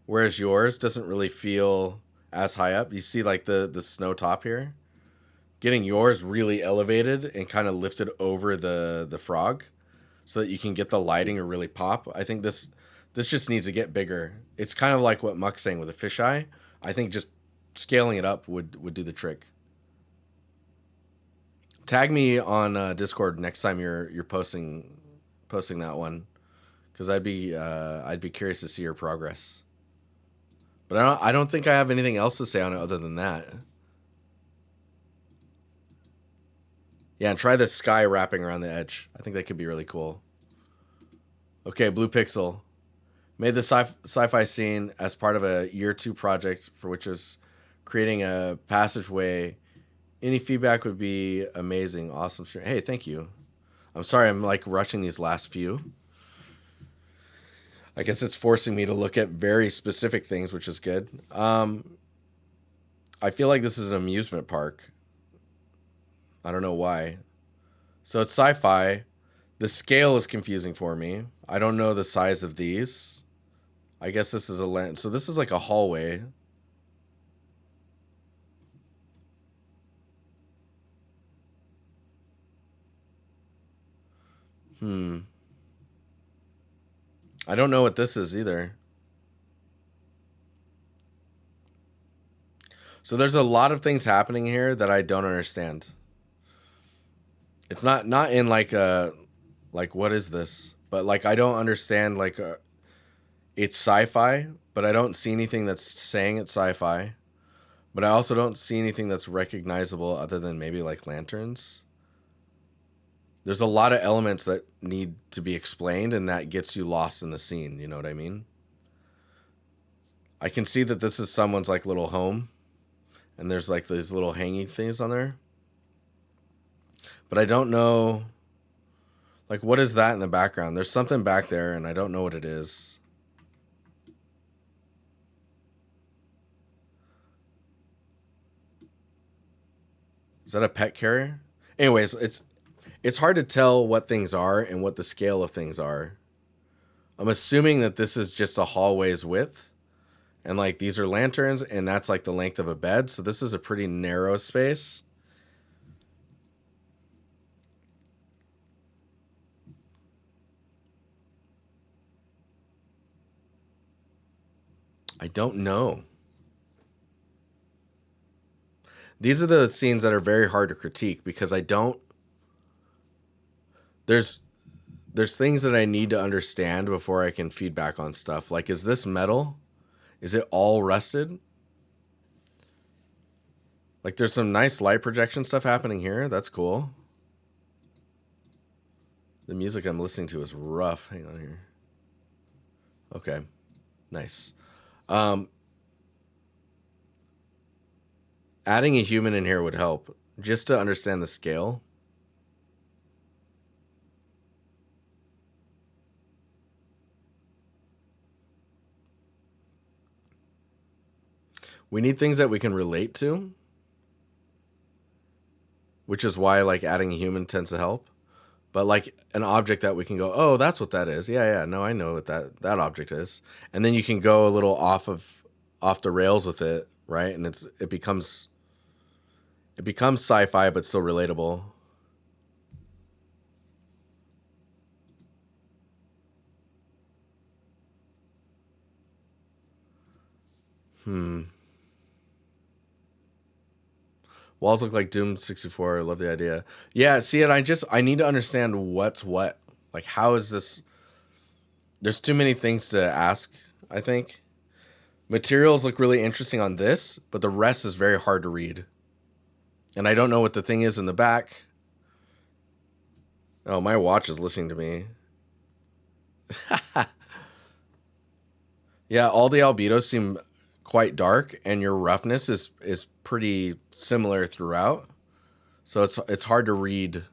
whereas yours doesn't really feel as high up. You see like the snow top here? Getting yours really elevated and kind of lifted over the frog so that you can get the lighting to really pop. I think this just needs to get bigger. It's kind of like what Muck's saying with a fisheye. I think just scaling it up would do the trick. Tag me on Discord next time you're posting that one, because I'd be curious to see your progress. But I don't think I have anything else to say on it other than that. Yeah, and try the sky wrapping around the edge. I think that could be really cool. Okay, Blue Pixel made the sci-fi scene as part of a year 2 project for which is creating a passageway. Any feedback would be amazing. Awesome. Hey, thank you. I'm sorry I'm like rushing these last few. I guess it's forcing me to look at very specific things, which is good. I feel like this is an amusement park. I don't know why. So it's sci-fi. The scale is confusing for me. I don't know the size of these. I guess this is a lens. So this is like a hallway. I don't know what this is either. So there's a lot of things happening here that I don't understand. It's not in like what is this? But like I don't understand like it's sci-fi, but I don't see anything that's saying it's sci-fi. But I also don't see anything that's recognizable other than maybe like lanterns. There's a lot of elements that need to be explained, and that gets you lost in the scene. You know what I mean? I can see that this is someone's like little home, and there's like these little hanging things on there. But I don't know, like, what is that in the background? There's something back there, and I don't know what it is. Is that a pet carrier? Anyways, it's hard to tell what things are and what the scale of things are. I'm assuming that this is just a hallway's width, and like these are lanterns, and that's like the length of a bed. So this is a pretty narrow space. I don't know. These are the scenes that are very hard to critique because I don't. There's things that I need to understand before I can feedback on stuff. Like, is this metal? Is it all rusted? Like, there's some nice light projection stuff happening here. That's cool. The music I'm listening to is rough. Hang on here. Okay. Nice. Adding a human in here would help just to understand the scale. We need things that we can relate to, which is why like adding a human tends to help. But like an object that we can go, oh, that's what that is. Yeah, no, I know what that object is. And then you can go a little off the rails with it, right? And it becomes sci-fi but still relatable. Walls look like Doom 64. I love the idea. Yeah, see it. I need to understand what's what. Like, how is this? There's too many things to ask, I think. Materials look really interesting on this, but the rest is very hard to read. And I don't know what the thing is in the back. Oh, my watch is listening to me. Yeah, all the albedos seem quite dark, and your roughness is pretty similar throughout. So it's hard to read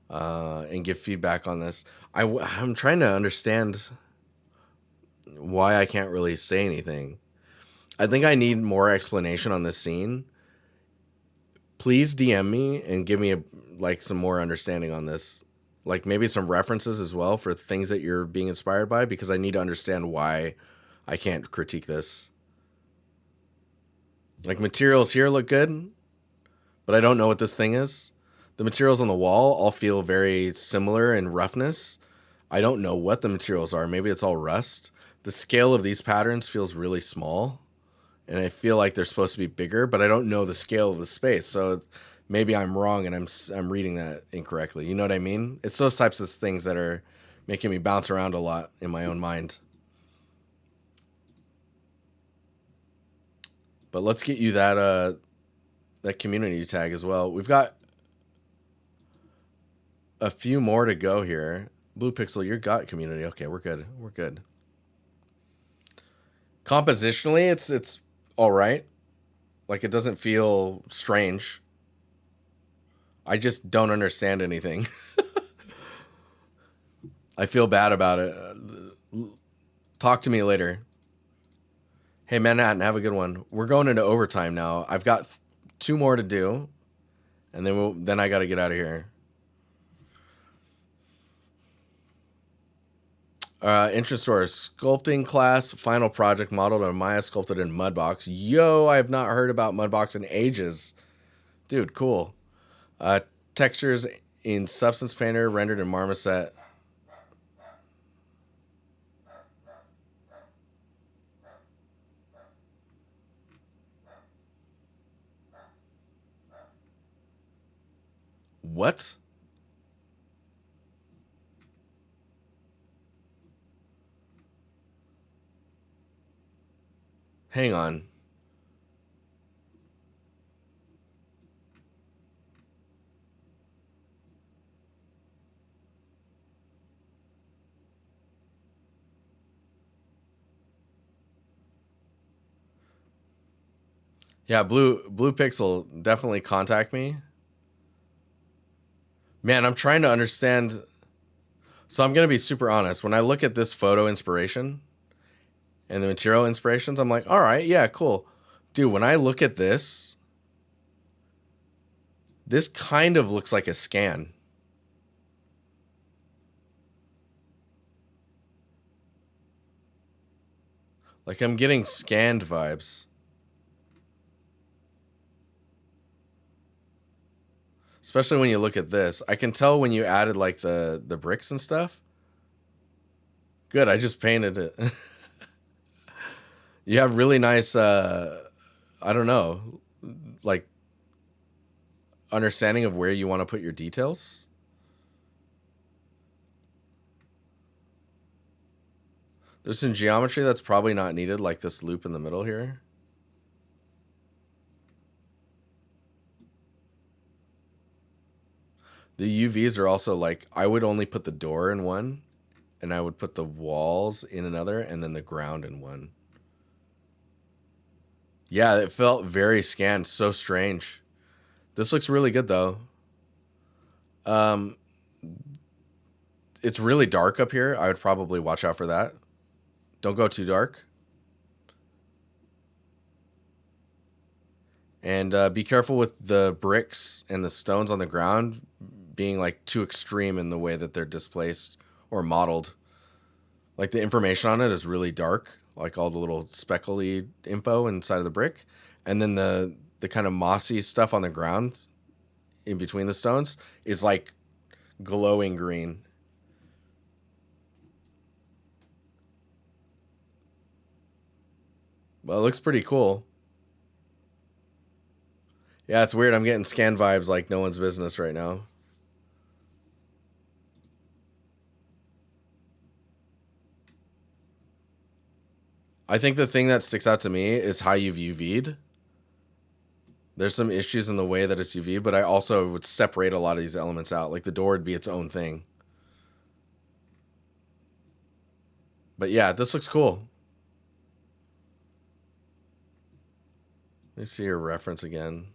and give feedback on this. I'm trying to understand why I can't really say anything. I think I need more explanation on this scene. Please DM me and give me some more understanding on this. Like maybe some references as well for things that you're being inspired by, because I need to understand why I can't critique this. Like materials here look good, but I don't know what this thing is. The materials on the wall all feel very similar in roughness. I don't know what the materials are. Maybe it's all rust. The scale of these patterns feels really small, and I feel like they're supposed to be bigger, but I don't know the scale of the space. So maybe I'm wrong and I'm reading that incorrectly. You know what I mean? It's those types of things that are making me bounce around a lot in my own mind. But let's get you that community tag as well. We've got a few more to go here. Blue Pixel, you got community. Okay, we're good. We're good. Compositionally, it's all right. Like it doesn't feel strange. I just don't understand anything. I feel bad about it. Talk to me later. Hey, Manhattan, have a good one. We're going into overtime now. I've got 2 more to do, and then I got to get out of here. Interest or sculpting class, final project modeled on Maya, sculpted in Mudbox. Yo, I have not heard about Mudbox in ages. Dude, cool. Textures in Substance Painter, rendered in Marmoset. What? Hang on. Yeah, Blue Pixel, definitely contact me. Man, I'm trying to understand. So I'm going to be super honest. When I look at this photo inspiration and the material inspirations, I'm like, all right, yeah, cool. Dude, when I look at this kind of looks like a scan. Like I'm getting scanned vibes. Especially when you look at this. I can tell when you added like the bricks and stuff. Good, I just painted it. You have really nice I don't know, like understanding of where you want to put your details. There's some geometry that's probably not needed, like this loop in the middle here. The UVs are also like, I would only put the door in one, and I would put the walls in another, and then the ground in one. Yeah, it felt very scanned, so strange. This looks really good though. Um, it's really dark up here. I would probably watch out for that. Don't go too dark. And be careful with the bricks and the stones on the ground being like too extreme in the way that they're displaced or modeled. Like the information on it is really dark, like all the little speckly info inside of the brick, and then the kind of mossy stuff on the ground in between the stones is like glowing green. Well, it looks pretty cool. Yeah, it's weird. I'm getting scan vibes like no one's business right now. I think the thing that sticks out to me is how you've UV'd. There's some issues in the way that it's UV, but I also would separate a lot of these elements out. Like the door would be its own thing. But yeah, this looks cool. Let me see your reference again.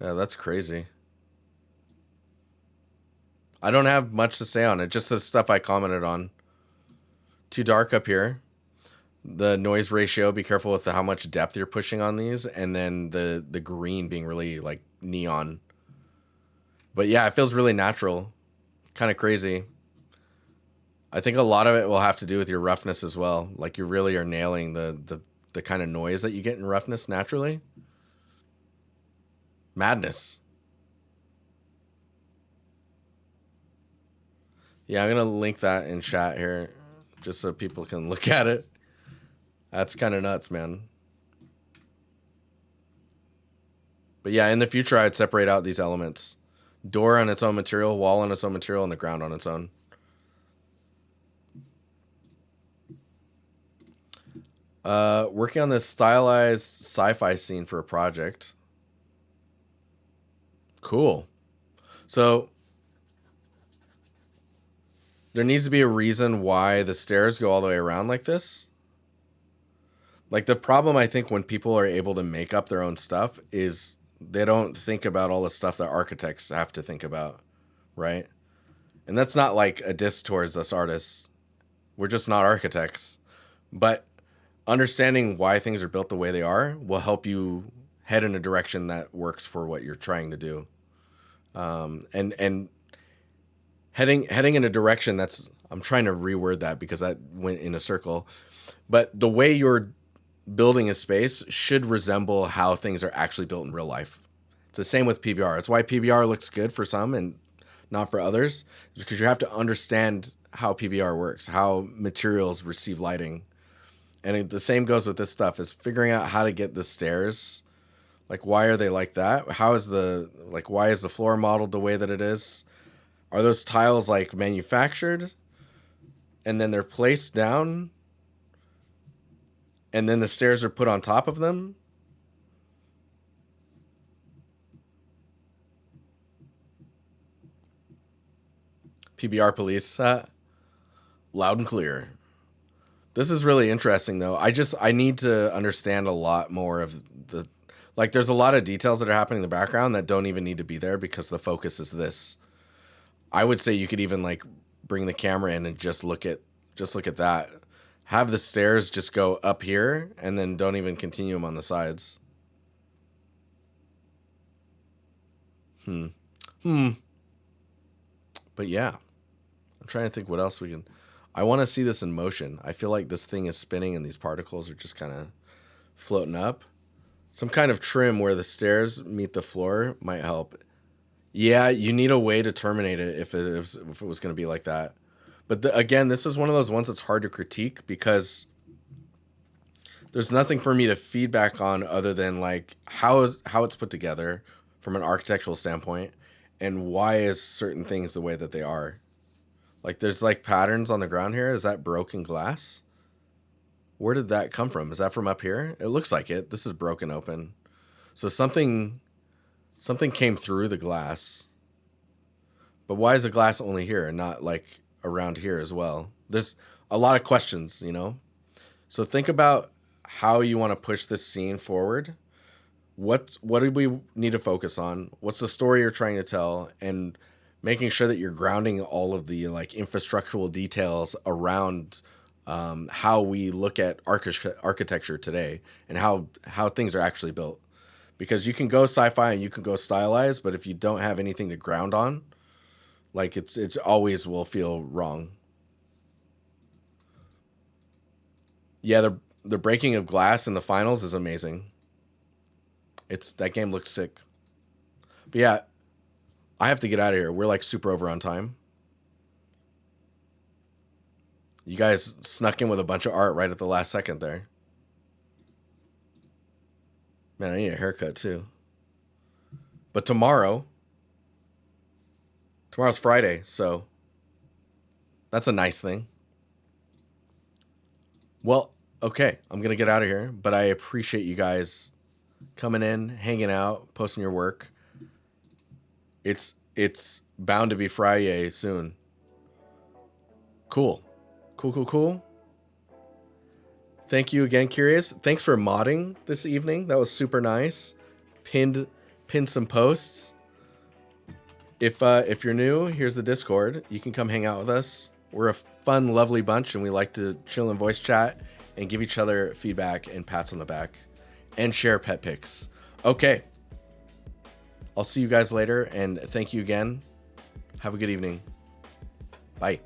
Yeah, that's crazy. I don't have much to say on it, just the stuff I commented on. Too dark up here. The noise ratio, be careful with how much depth you're pushing on these, and then the green being really like neon. But yeah, it feels really natural. Kind of crazy. I think a lot of it will have to do with your roughness as well. Like you really are nailing the kind of noise that you get in roughness naturally. Madness. Yeah, I'm gonna link that in chat here, just so people can look at it. That's kind of nuts, man. But yeah, in the future, I'd separate out these elements: door on its own material, wall on its own material, and the ground on its own. Working on this stylized sci-fi scene for a project. Cool. So there needs to be a reason why the stairs go all the way around like this. Like the problem I think when people are able to make up their own stuff is they don't think about all the stuff that architects have to think about, right? And that's not like a diss towards us artists. We're just not architects. But understanding why things are built the way they are will help you head in a direction that works for what you're trying to do. And heading in a direction that's, I'm trying to reword that because that went in a circle. But the way you're building a space should resemble how things are actually built in real life. It's the same with PBR. It's why PBR looks good for some and not for others, because you have to understand how PBR works, how materials receive lighting. And the same goes with this stuff, is figuring out how to get the stairs. Like, why are they like that? Why is the floor modeled the way that it is? Are those tiles like manufactured and then they're placed down and then the stairs are put on top of them? PBR police, loud and clear. This is really interesting though. I need to understand a lot more of the, like there's a lot of details that are happening in the background that don't even need to be there because the focus is this. I would say you could even like bring the camera in and just look at that. Have the stairs just go up here and then don't even continue them on the sides. But yeah, I'm trying to think what else we can. I want to see this in motion. I feel like this thing is spinning and these particles are just kind of floating up. Some kind of trim where the stairs meet the floor might help. Yeah, you need a way to terminate it if it was going to be like that. But again, this is one of those ones that's hard to critique because there's nothing for me to feedback on other than like how it's put together from an architectural standpoint and why is certain things the way that they are. Like there's like patterns on the ground here. Is that broken glass? Where did that come from? Is that from up here? It looks like it. This is broken open. So something came through the glass. But why is the glass only here and not like around here as well? There's a lot of questions, you know? So think about how you want to push this scene forward. What do we need to focus on? What's the story you're trying to tell? And making sure that you're grounding all of the like infrastructural details around how we look at architecture today and how things are actually built. Because you can go sci-fi and you can go stylized, but if you don't have anything to ground on, like it's always will feel wrong. Yeah, the breaking of glass in the finals is amazing. That game looks sick. But yeah, I have to get out of here. We're like super over on time. You guys snuck in with a bunch of art right at the last second there. Man, I need a haircut too. But tomorrow's Friday, so that's a nice thing. Well, okay, I'm going to get out of here, but I appreciate you guys coming in, hanging out, posting your work. It's bound to be Friday soon. Cool. Thank you again, Curious. Thanks for modding this evening. That was super nice. Pinned some posts. If you're new, here's the Discord. You can come hang out with us. We're a fun, lovely bunch, and we like to chill and voice chat and give each other feedback and pats on the back and share pet pics. Okay. I'll see you guys later, and thank you again. Have a good evening. Bye.